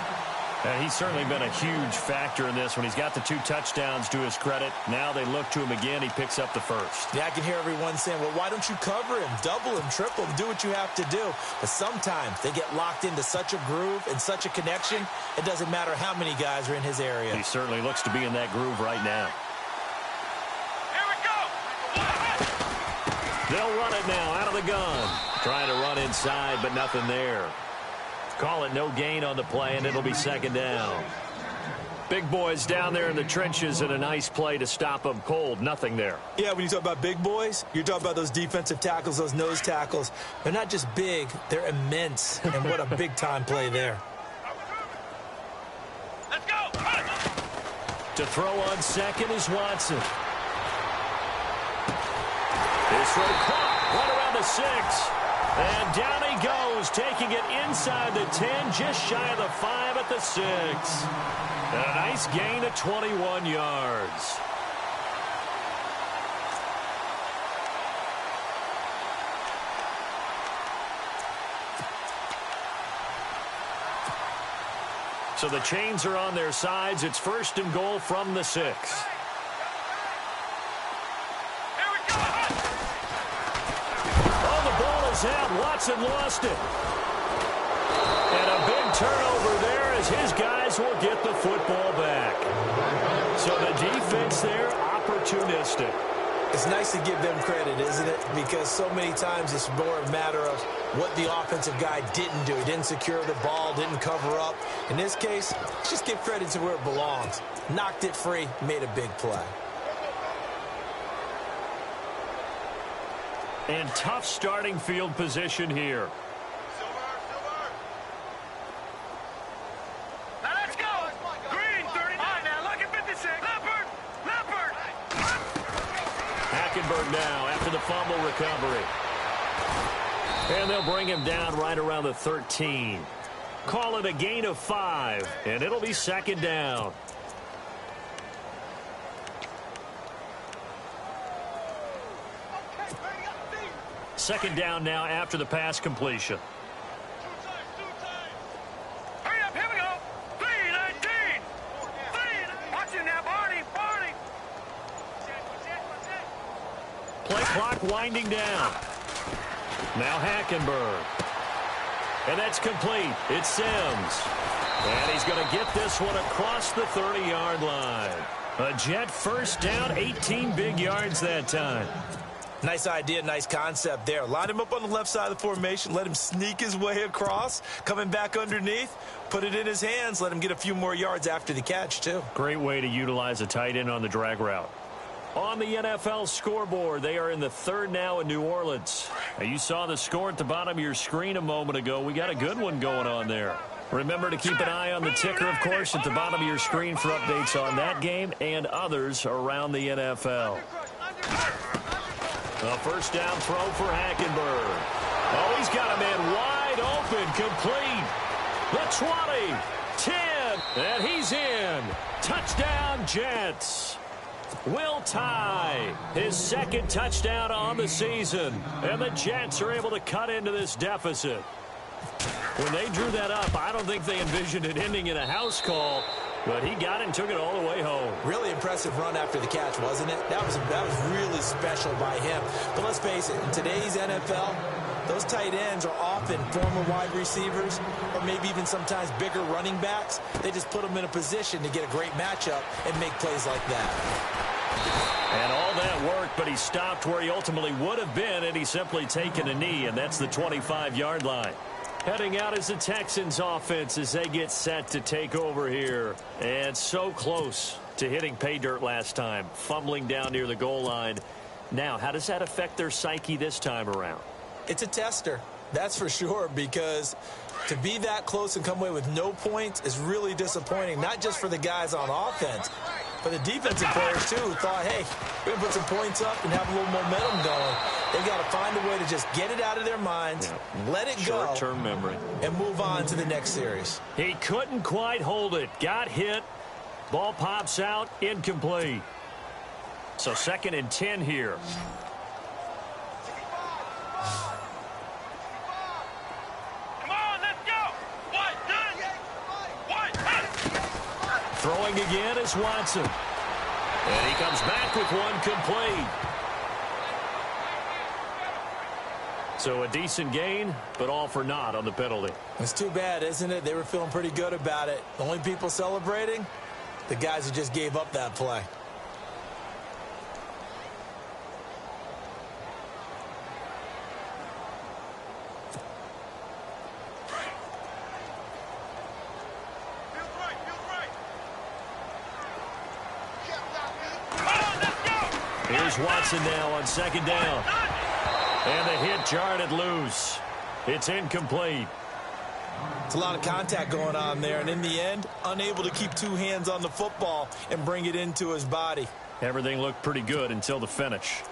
And he's certainly been a huge factor in this when he's got the 2 touchdowns to his credit. Now they look to him again. He picks up the 1st. Yeah, I can hear everyone saying, well, why don't you cover him, double him, triple him, do what you have to do. But sometimes they get locked into such a groove and such a connection, it doesn't matter how many guys are in his area. He certainly looks to be in that groove right now. They'll run it now out of the gun. Trying to run inside, but nothing there. Call it no gain on the play, and it'll be 2nd down. Big boys down there in the trenches, and a nice play to stop them cold. Nothing there. Yeah, when you talk about big boys, you're talking about those defensive tackles, those nose tackles. They're not just big, they're immense. And what a big-time play there. Let's go. To throw on 2nd is Watson. This throw caught right around the 6. And down he goes, taking it inside the 10, just shy of the 5 at the 6. And a nice gain of 21 yards. So the chains are on their sides. It's 1st and goal from the 6. Out. Watson lost it. And a big turnover there as his guys will get the football back. So the defense there, opportunistic. It's nice to give them credit, isn't it? Because so many times it's more a matter of what the offensive guy didn't do. He didn't secure the ball, didn't cover up. In this case, just give credit to where it belongs. Knocked it free, made a big play. And tough starting field position here. Now let's go. Green, 39. Now look at 56. Leopard. Hackenberg now after the fumble recovery. And they'll bring him down right around the 13. Call it a gain of 5, and it'll be 2nd down. Second down now after the pass completion. Hurry up, here we go. 3-19. Watch it now, Barney. Play clock winding down. Now Hackenberg. And that's complete. It's Sims. And he's going to get this one across the 30-yard line. A Jet 1st down, 18 big yards that time. Nice idea, nice concept there. Line him up on the left side of the formation. Let him sneak his way across. Coming back underneath. Put it in his hands. Let him get a few more yards after the catch, too. Great way to utilize a tight end on the drag route. On the NFL scoreboard, they are in the 3rd now in New Orleans. Now, you saw the score at the bottom of your screen a moment ago. We got a good one going on there. Remember to keep an eye on the ticker, of course, at the bottom of your screen for updates on that game and others around the NFL. A first down throw for Hackenberg. Oh, he's got a man wide open, complete. The 20, 10, and he's in. Touchdown, Jets. Will Tye, his second touchdown on the season. And the Jets are able to cut into this deficit. When they drew that up, I don't think they envisioned it ending in a house call. But he got it and took it all the way home. Really impressive run after the catch, wasn't it? That was really special by him. But let's face it, in today's NFL, those tight ends are often former wide receivers or maybe even sometimes bigger running backs. They just put them in a position to get a great matchup and make plays like that. And all that worked, but he stopped where he ultimately would have been, and he's simply taken a knee, and that's the 25-yard line. Heading out is the Texans offense as they get set to take over here. And so close to hitting pay dirt last time, fumbling down near the goal line. Now, how does that affect their psyche this time around? It's a tester, that's for sure, because to be that close and come away with no points is really disappointing, not just for the guys on offense, but the defensive players, too, who thought, hey, we're going to put some points up and have a little momentum going. They've got to find a way to just get it out of their minds, let it go, short-term memory, and move on to the next series. He couldn't quite hold it. Got hit. Ball pops out. Incomplete. So 2nd and 10 here. Come on, let's go. One, Throwing again is Watson. And he comes back with one complete. So a decent gain, but all for naught on the penalty. It's too bad, isn't it? They were feeling pretty good about it. The only people celebrating, the guys who just gave up that play. Here's Watson now on 2nd down. And the hit jarred it loose. It's incomplete. It's a lot of contact going on there, and in the end, unable to keep two hands on the football and bring it into his body. Everything looked pretty good until the finish.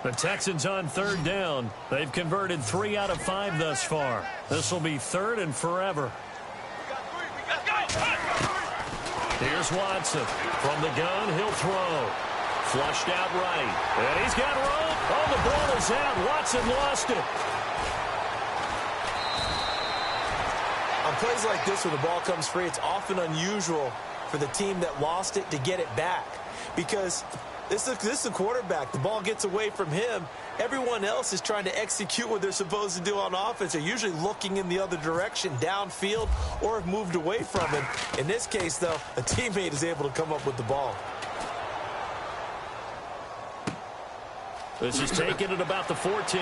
The Texans on 3rd down. They've converted 3 out of 5 thus far. This will be 3rd and forever. Here's Watson. From the gun, he'll throw. Flushed out right. And he's got room. Oh, the ball is out. Watson lost it. On plays like this where the ball comes free, it's often unusual for the team that lost it to get it back. Because this is the quarterback. The ball gets away from him. Everyone else is trying to execute what they're supposed to do on offense. They're usually looking in the other direction, downfield, or have moved away from him. In this case, though, a teammate is able to come up with the ball. This is taken at about the 14.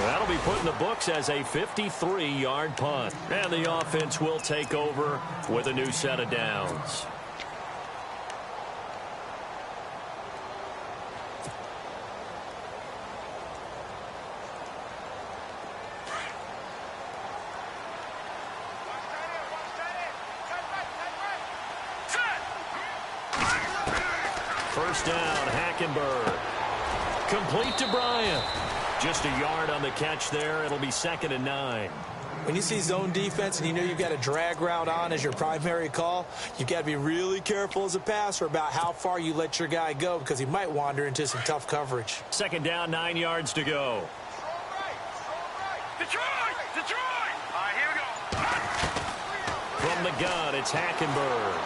That'll be put in the books as a 53-yard punt. And the offense will take over with a new set of downs. First down, Hackenberg. Complete to Bryant. Just a yard on the catch there. It'll be 2nd and 9. When you see zone defense and you know you've got a drag route on as your primary call, you've got to be really careful as a passer about how far you let your guy go because he might wander into some tough coverage. 2nd down, 9 yards to go. Detroit! Detroit! All right, here we go. From the gun, it's Hackenberg.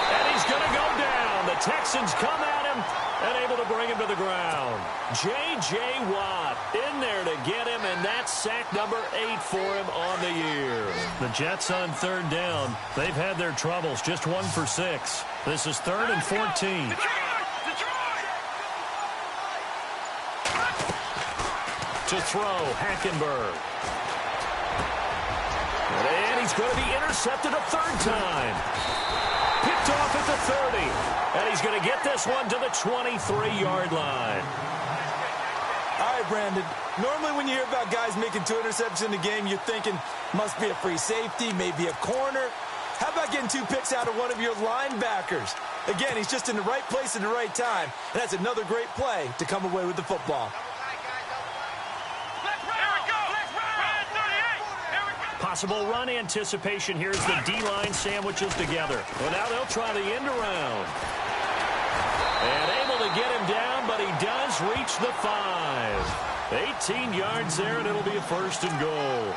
And he's going to go down. The Texans come at him and able to bring him to the ground. J.J. Watt in there to get him, and that's sack number 8 for him on the year. The Jets on 3rd down. They've had their troubles, just 1 for 6. This is 3rd and 14. To throw, Hackenberg. And he's going to be intercepted a 3rd time. Picked off at the 30. And he's going to get this one to the 23-yard line. All right, Brandon. Normally when you hear about guys making 2 interceptions in the game, you're thinking must be a free safety, maybe a corner. How about getting 2 picks out of one of your linebackers? Again, he's just in the right place at the right time, and that's another great play to come away with the football. Possible run anticipation. Here's the D-line sandwiches together. Well, now they'll try the end around. And able to get him down, but he does reach the 5. 18 yards there, and it'll be a 1st and goal.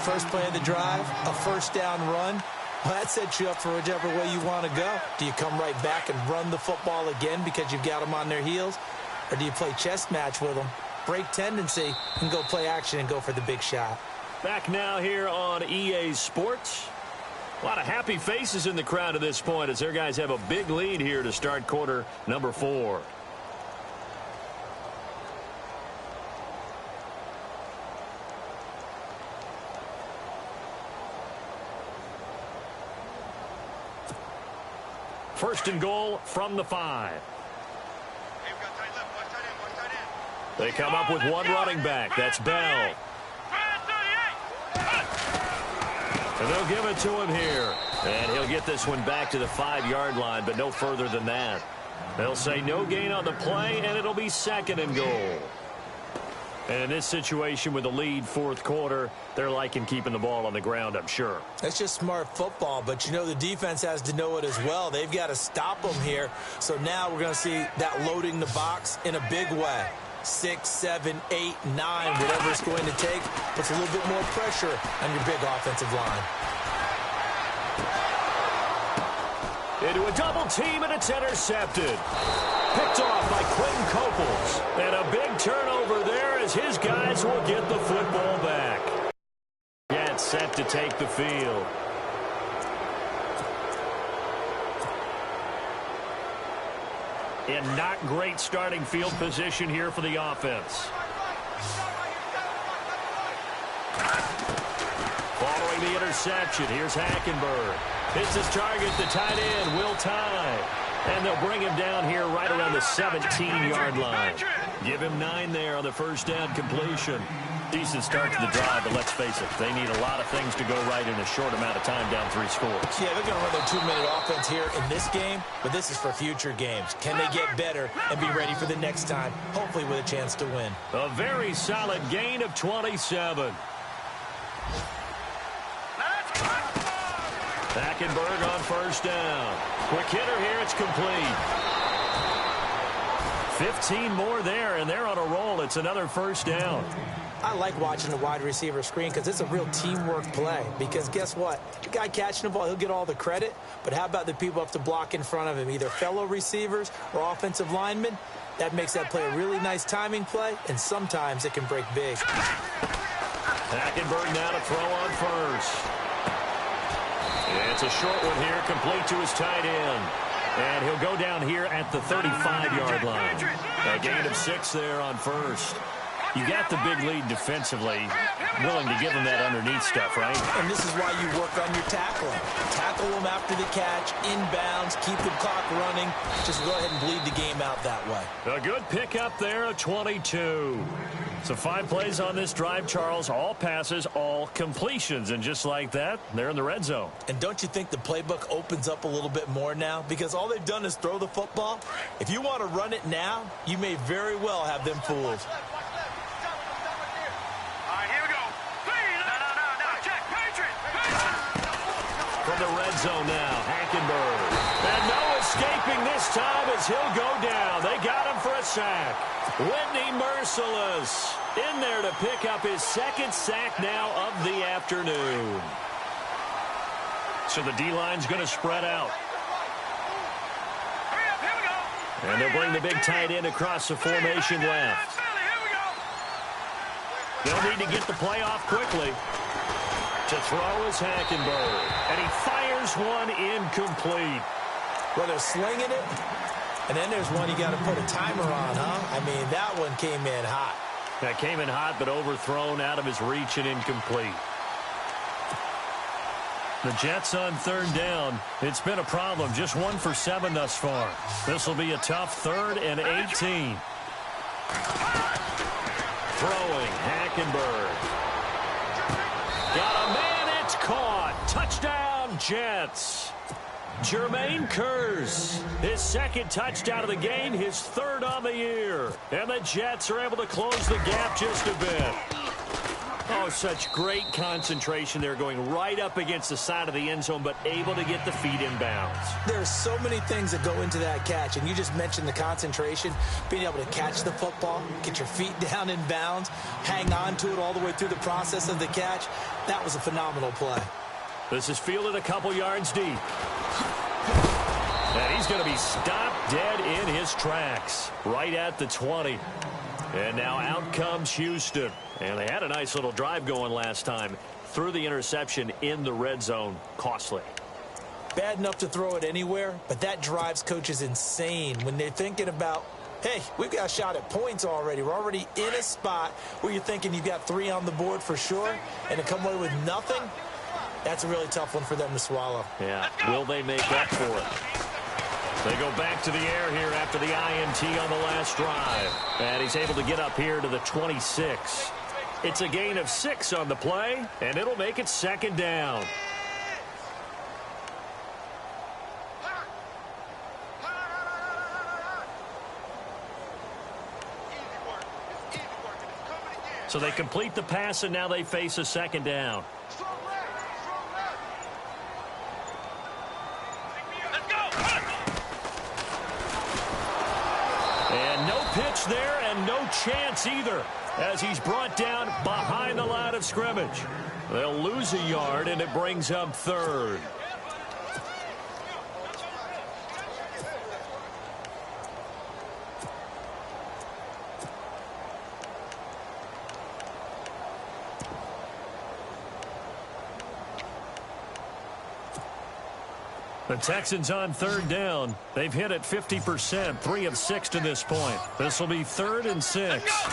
First play of the drive, a first down run. Well, that sets you up for whichever way you want to go. Do you come right back and run the football again because you've got them on their heels? Or do you play chess match with them, break tendency, and go play action and go for the big shot? Back now here on EA Sports. A lot of happy faces in the crowd at this point as their guys have a big lead here to start quarter number 4. First and goal from the 5. They come up with one running back. That's Bell. And they'll give it to him here. And he'll get this one back to the 5-yard line, but no further than that. They'll say no gain on the play, and it'll be 2nd and goal. And in this situation with the lead 4th quarter, they're liking keeping the ball on the ground, I'm sure. That's just smart football, but you know the defense has to know it as well. They've got to stop them here. So now we're going to see that loading the box in a big way. 6, 7, 8, 9, whatever it's going to take, puts a little bit more pressure on your big offensive line. Into a double team, and it's intercepted. Picked off by Quentin Coples. And a big turnover there as his guys will get the football back. Gets set to take the field. In not great starting field position here for the offense. Following the interception, here's Hackenberg. Hits his target, the tight end, Will Tye. And they'll bring him down here right around the 17-yard line. Give him 9 there on the first down completion. Decent start to the drive, but let's face it, they need a lot of things to go right in a short amount of time down 3 scores. Yeah, they're going to run their 2-minute offense here in this game, but this is for future games. Can they get better and be ready for the next time, hopefully with a chance to win? A very solid gain of 27. Hackenberg on first down. Quick hitter here, it's complete. 15 more there, and they're on a roll. It's another first down. I like watching the wide receiver screen because it's a real teamwork play. Because guess what? The guy catching the ball, he'll get all the credit. But how about the people up to block in front of him, either fellow receivers or offensive linemen? That makes that play a really nice timing play, and sometimes it can break big. Hackenberg now to throw on first. It's a short one here, complete to his tight end. And he'll go down here at the 35-yard line. A gain of 6 there on first. You got the big lead defensively, willing to give them that underneath stuff, right? And this is why you work on your tackling. Tackle them after the catch, inbounds, keep the clock running. Just go ahead and bleed the game out that way. A good pickup there of 22. So 5 plays on this drive, Charles. All passes, all completions. And just like that, they're in the red zone. And don't you think the playbook opens up a little bit more now? Because all they've done is throw the football. If you want to run it now, you may very well have them fooled. From the red zone now, Hackenberg. And no escaping this time as he'll go down. They got him for a sack. Whitney Merciless in there to pick up his 2nd sack now of the afternoon. So the D-line's going to spread out. And they'll bring the big tight end across the formation left. They'll need to get the play off quickly. To throw is Hackenberg. And he fires one incomplete. Well, they're slinging it. And then there's one you got to put a timer on, huh? I mean, that one came in hot. That came in hot, but overthrown out of his reach and incomplete. The Jets on third down. It's been a problem. Just 1 for 7 thus far. This will be a tough 3rd and 18. Throwing, Hackenberg. Got a man, it's caught. Touchdown, Jets. Jermaine Kearse, his 2nd touchdown of the game, his 3rd on the year. And the Jets are able to close the gap just a bit. Oh, such great concentration there, going right up against the side of the end zone, but able to get the feet in bounds. There's so many things that go into that catch, and you just mentioned the concentration, being able to catch the football, get your feet down in bounds, hang on to it all the way through the process of the catch. That was a phenomenal play. This is fielded a couple yards deep. And he's going to be stopped dead in his tracks, right at the 20. And now out comes Houston. And they had a nice little drive going last time. Threw the interception in the red zone. Costly. Bad enough to throw it anywhere, but that drives coaches insane when they're thinking about, hey, we've got a shot at points already. We're already in a spot where you're thinking you've got 3 on the board for sure, and to come away with nothing, that's a really tough one for them to swallow. Yeah, will they make up for it? They go back to the air here after the INT on the last drive. And he's able to get up here to the 26. It's a gain of 6 on the play, and it'll make it 2nd down. So they complete the pass, and now they face a 2nd down. And no pitch there, and no chance either, as he's brought down behind the line of scrimmage. They'll lose a yard, and it brings up 3rd. The Texans on 3rd down. They've hit it 50%, 3 of 6 to this point. This will be 3rd and 6.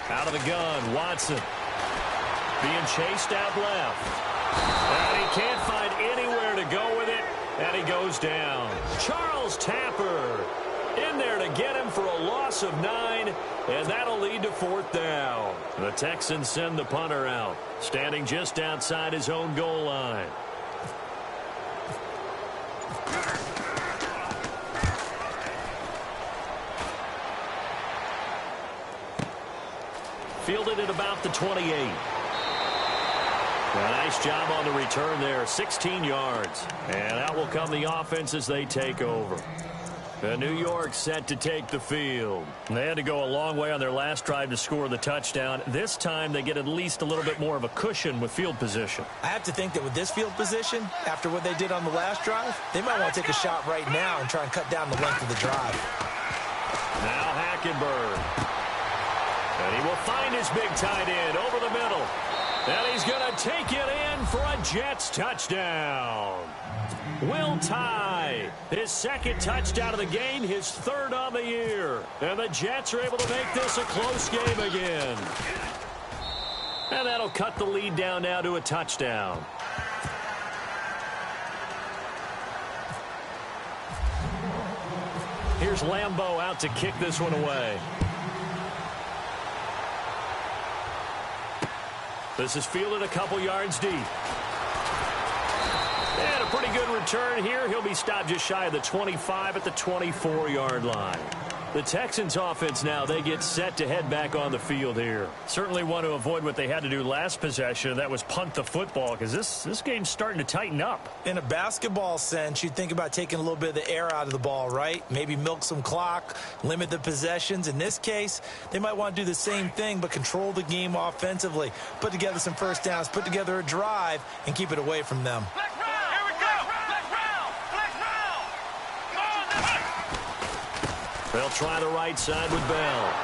Out of the gun, Watson. Being chased out left. And he can't find anywhere to go with it, and he goes down. Charles Tapper in there to get him for a loss of 9, and that'll lead to 4th down. The Texans send the punter out, standing just outside his own goal line. Fielded at about the 28. A nice job on the return there, 16 yards. And out will come the offense as they take over. New York set to take the field. They had to go a long way on their last drive to score the touchdown. This time they get at least a little bit more of a cushion with field position. I have to think that with this field position, after what they did on the last drive, they might want to take a shot right now and try and cut down the length of the drive. Now Hackenberg. And he will find his big tight end over the middle. And he's going to take it in for a Jets touchdown. Will Tye, his 2nd touchdown of the game, his 3rd on the year. And the Jets are able to make this a close game again. And that'll cut the lead down now to a touchdown. Here's Lambeau out to kick this one away. This is fielded a couple yards deep. And a pretty good return here. He'll be stopped just shy of the 25 at the 24-yard line. The Texans offense now, they get set to head back on the field here. Certainly want to avoid what they had to do last possession. That was punt the football, because this game's starting to tighten up. In a basketball sense, you'd think about taking a little bit of the air out of the ball, right? Maybe milk some clock, limit the possessions. In this case, they might want to do the same thing, but control the game offensively. Put together some first downs, put together a drive, and keep it away from them. They'll try the right side with Bell.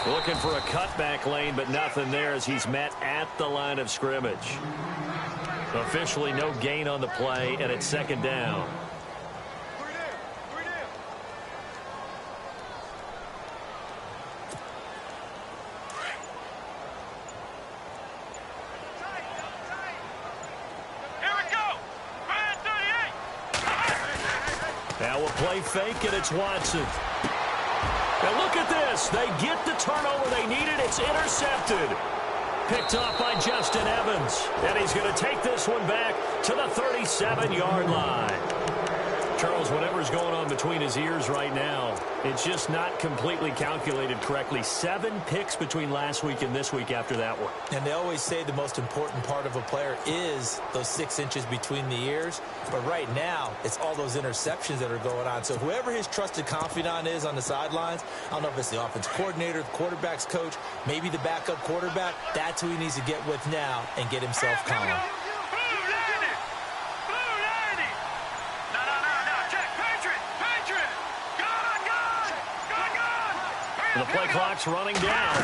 Looking for a cutback lane, but nothing there as he's met at the line of scrimmage. Officially no gain on the play, and it's 2nd down. Now we'll play fake, and it's Watson. And look at this. They get the turnover they needed. It's intercepted. Picked off by Justin Evans. And he's going to take this one back to the 37-yard line. Charles, whatever's going on between his ears right now, it's just not completely calculated correctly. 7 picks between last week and this week after that one. And they always say the most important part of a player is those 6 inches between the ears. But right now, it's all those interceptions that are going on. So whoever his trusted confidant is on the sidelines, I don't know if it's the offense coordinator, the quarterback's coach, maybe the backup quarterback, that's who he needs to get with now and get himself calm. The play clock's running down.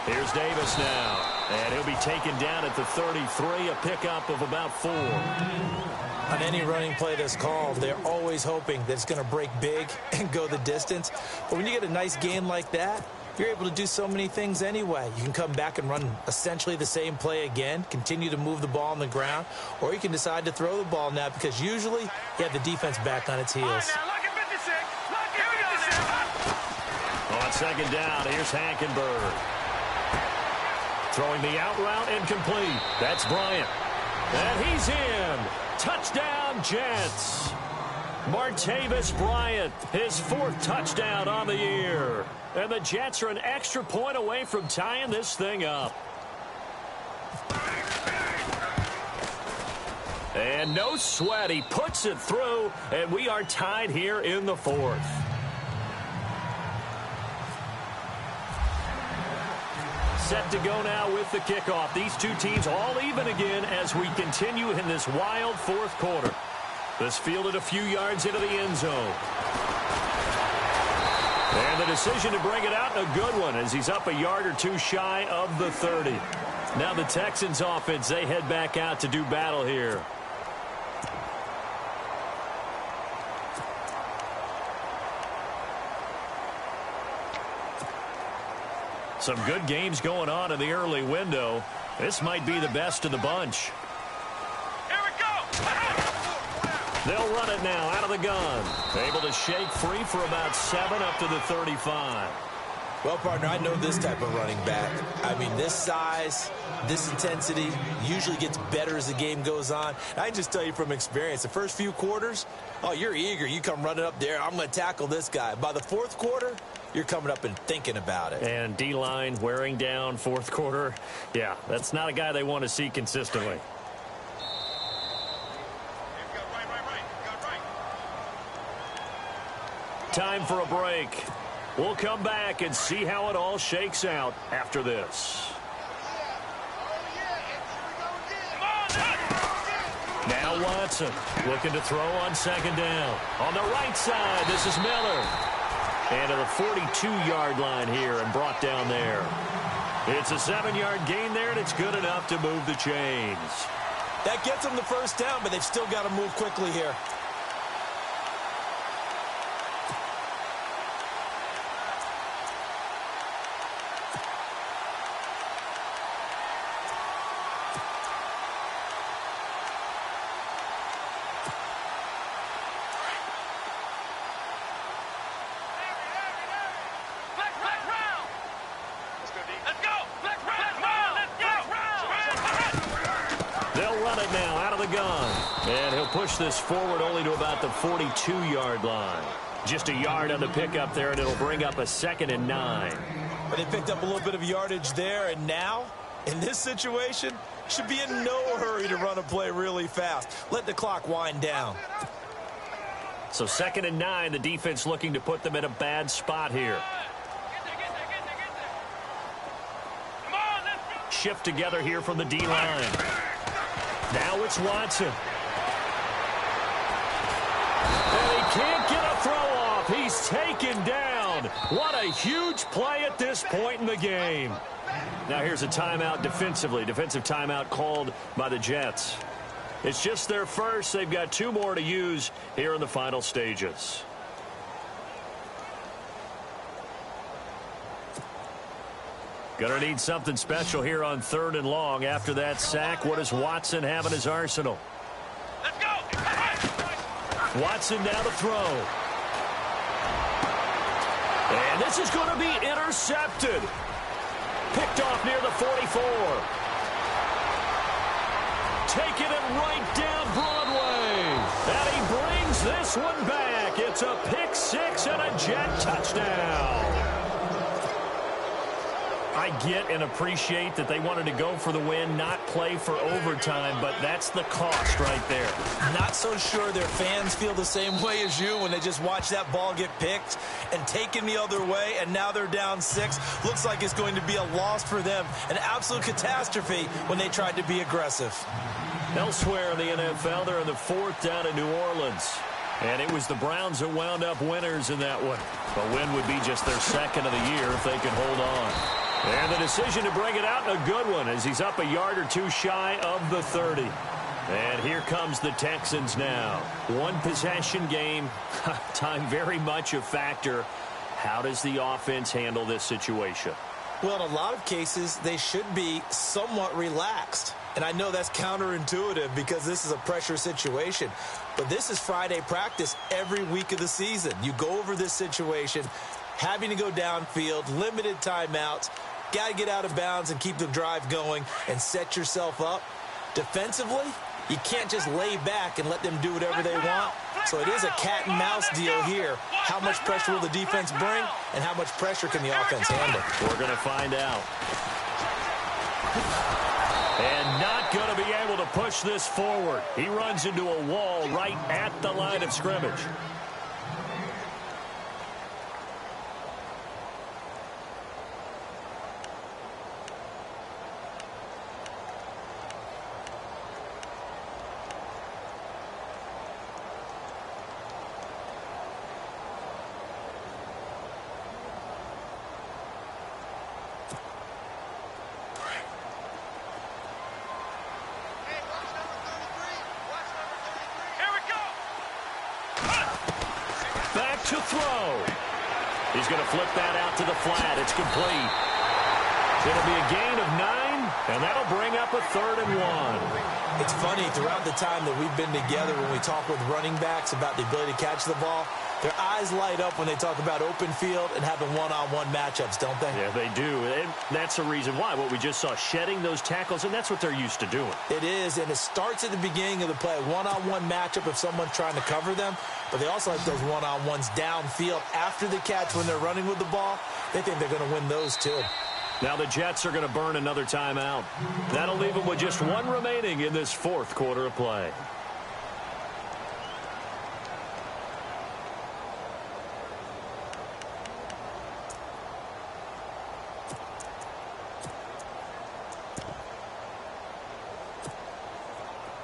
Here's Davis now. And he'll be taken down at the 33, a pickup of about 4. On any running play that's called, they're always hoping that it's going to break big and go the distance. But when you get a nice gain like that, you're able to do so many things anyway. You can come back and run essentially the same play again, continue to move the ball on the ground, or you can decide to throw the ball now because usually you have the defense back on its heels. On second down, here's Hankenberg. Throwing the out route incomplete. That's Bryant. And he's in. Touchdown, Jets. Martavis Bryant, his 4th touchdown on the year. And the Jets are an extra point away from tying this thing up. And no sweat. He puts it through, and we are tied here in the 4th. Set to go now with the kickoff. These two teams all even again as we continue in this wild 4th quarter. This fielded a few yards into the end zone. And the decision to bring it out, a good one, as he's up a yard or 2 shy of the 30. Now the Texans offense, they head back out to do battle here. Some good games going on in the early window. This might be the best of the bunch. Here we go. They'll run it now out of the gun. Able to shake free for about 7 up to the 35. Well, partner, I know this type of running back. I mean, this size, this intensity usually gets better as the game goes on. I can just tell you from experience, the first few quarters, oh, you're eager. You come running up there, I'm going to tackle this guy. By the 4th quarter, you're coming up and thinking about it. And D-line wearing down 4th quarter. Yeah, that's not a guy they want to see consistently. Time for a break. We'll come back and see how it all shakes out after this. Now Watson looking to throw on second down. On the right side, this is Miller. And to the 42-yard line here and brought down there. It's a 7-yard gain there, and it's good enough to move the chains. That gets them the first down, but they've still got to move quickly here. Push this forward only to about the 42-yard line. Just a yard on the pickup there, and it'll bring up a 2nd and 9. But they picked up a little bit of yardage there, and now, in this situation, should be in no hurry to run a play really fast. Let the clock wind down. So 2nd and 9, the defense looking to put them in a bad spot here. Shift together here from the D-line. Now it's Watson. Can't get a throw off. He's taken down. What a huge play at this point in the game. Now here's a timeout defensively. Defensive timeout called by the Jets. It's just their first. They've got 2 more to use here in the final stages. Gonna need something special here on 3rd and long. After that sack, what does Watson have in his arsenal? Let's go. Watson now to throw. And this is going to be intercepted. Picked off near the 44. Taking it right down Broadway. And he brings this one back. It's a pick six and a Jet touchdown. I get and appreciate that they wanted to go for the win, not play for overtime, but that's the cost right there. Not so sure their fans feel the same way as you when they just watch that ball get picked and taken the other way, and now they're down 6. Looks like it's going to be a loss for them, an absolute catastrophe when they tried to be aggressive. Elsewhere in the NFL, they're in the 4th down in New Orleans. And it was the Browns that wound up winners in that one. A win would be just their 2nd of the year if they could hold on. And the decision to bring it out in a good one as he's up a yard or two shy of the 30. And here comes the Texans now. One possession game. Time very much a factor. How does the offense handle this situation? Well, in a lot of cases, they should be somewhat relaxed. And I know that's counterintuitive because this is a pressure situation. But this is Friday practice every week of the season. You go over this situation, having to go downfield, limited timeouts, got to get out of bounds and keep the drive going and set yourself up. Defensively, you can't just lay back and let them do whatever they want. So it is a cat and mouse deal here. How much pressure will the defense bring and how much pressure can the offense handle? We're going to find out. And not going to be able to push this forward. He runs into a wall right at the line of scrimmage. To throw. He's going to flip that out to the flat. It's complete. It'll be a gain of 9, and that'll bring up a 3rd and 1. It's funny, throughout the time that we've been together, when we talk with running backs about the ability to catch the ball, their eyes light up when they talk about open field and having one-on-one matchups, don't they? Yeah, they do. And that's the reason why. What we just saw, shedding those tackles, and that's what they're used to doing. It is, and it starts at the beginning of the play. One-on-one matchup if someone's trying to cover them, but they also like those one-on-ones downfield after the catch when they're running with the ball. They think they're going to win those too. Now the Jets are going to burn another timeout. That'll leave them with just 1 remaining in this 4th quarter of play.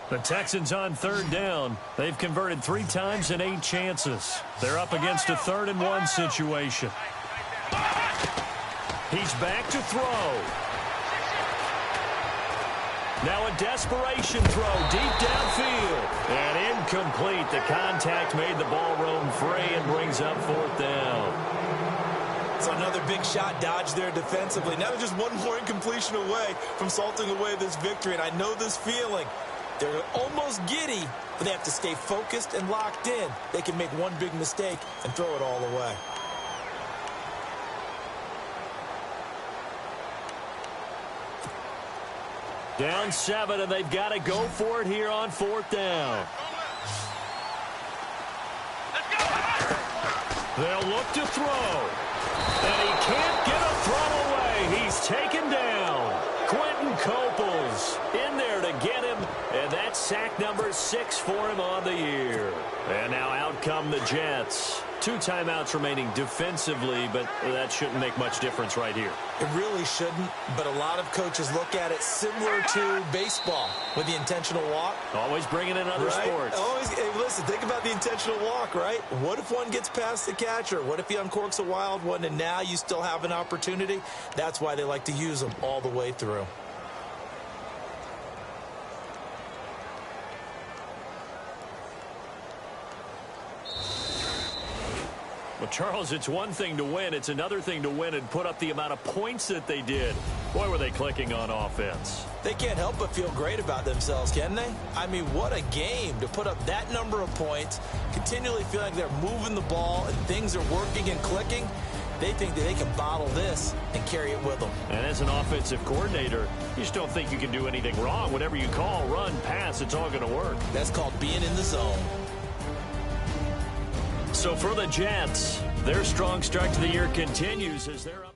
The Texans on 3rd down. They've converted 3 times in 8 chances. They're up against a 3rd and 1 situation. He's back to throw. Now a desperation throw deep downfield. And incomplete. The contact made the ball roam free and brings up 4th down. So another big shot dodged there defensively. Now they're just one more incompletion away from salting away this victory. And I know this feeling. They're almost giddy, but they have to stay focused and locked in. They can make one big mistake and throw it all away. Down 7, and they've got to go for it here on 4th down. They'll look to throw. And he can't get a throw away. He's taken down. Quentin Coples in there to get him, and that's sack number 6 for him on the year. And now out come the Jets. 2 timeouts remaining defensively, but that shouldn't make much difference right here. It really shouldn't, but a lot of coaches look at it similar to baseball with the intentional walk. Always bringing in other sports. Always, hey, listen, think about the intentional walk, right? What if one gets past the catcher? What if he uncorks a wild one and now you still have an opportunity? That's why they like to use them all the way through. Well, Charles, it's one thing to win. It's another thing to win and put up the amount of points that they did. Boy, were they clicking on offense. They can't help but feel great about themselves, can they? I mean, what a game to put up that number of points, continually feel like they're moving the ball and things are working and clicking. They think that they can bottle this and carry it with them. And as an offensive coordinator, you just don't think you can do anything wrong. Whatever you call, run, pass, it's all going to work. That's called being in the zone. So for the Jets, their strong start to the year continues as they're up.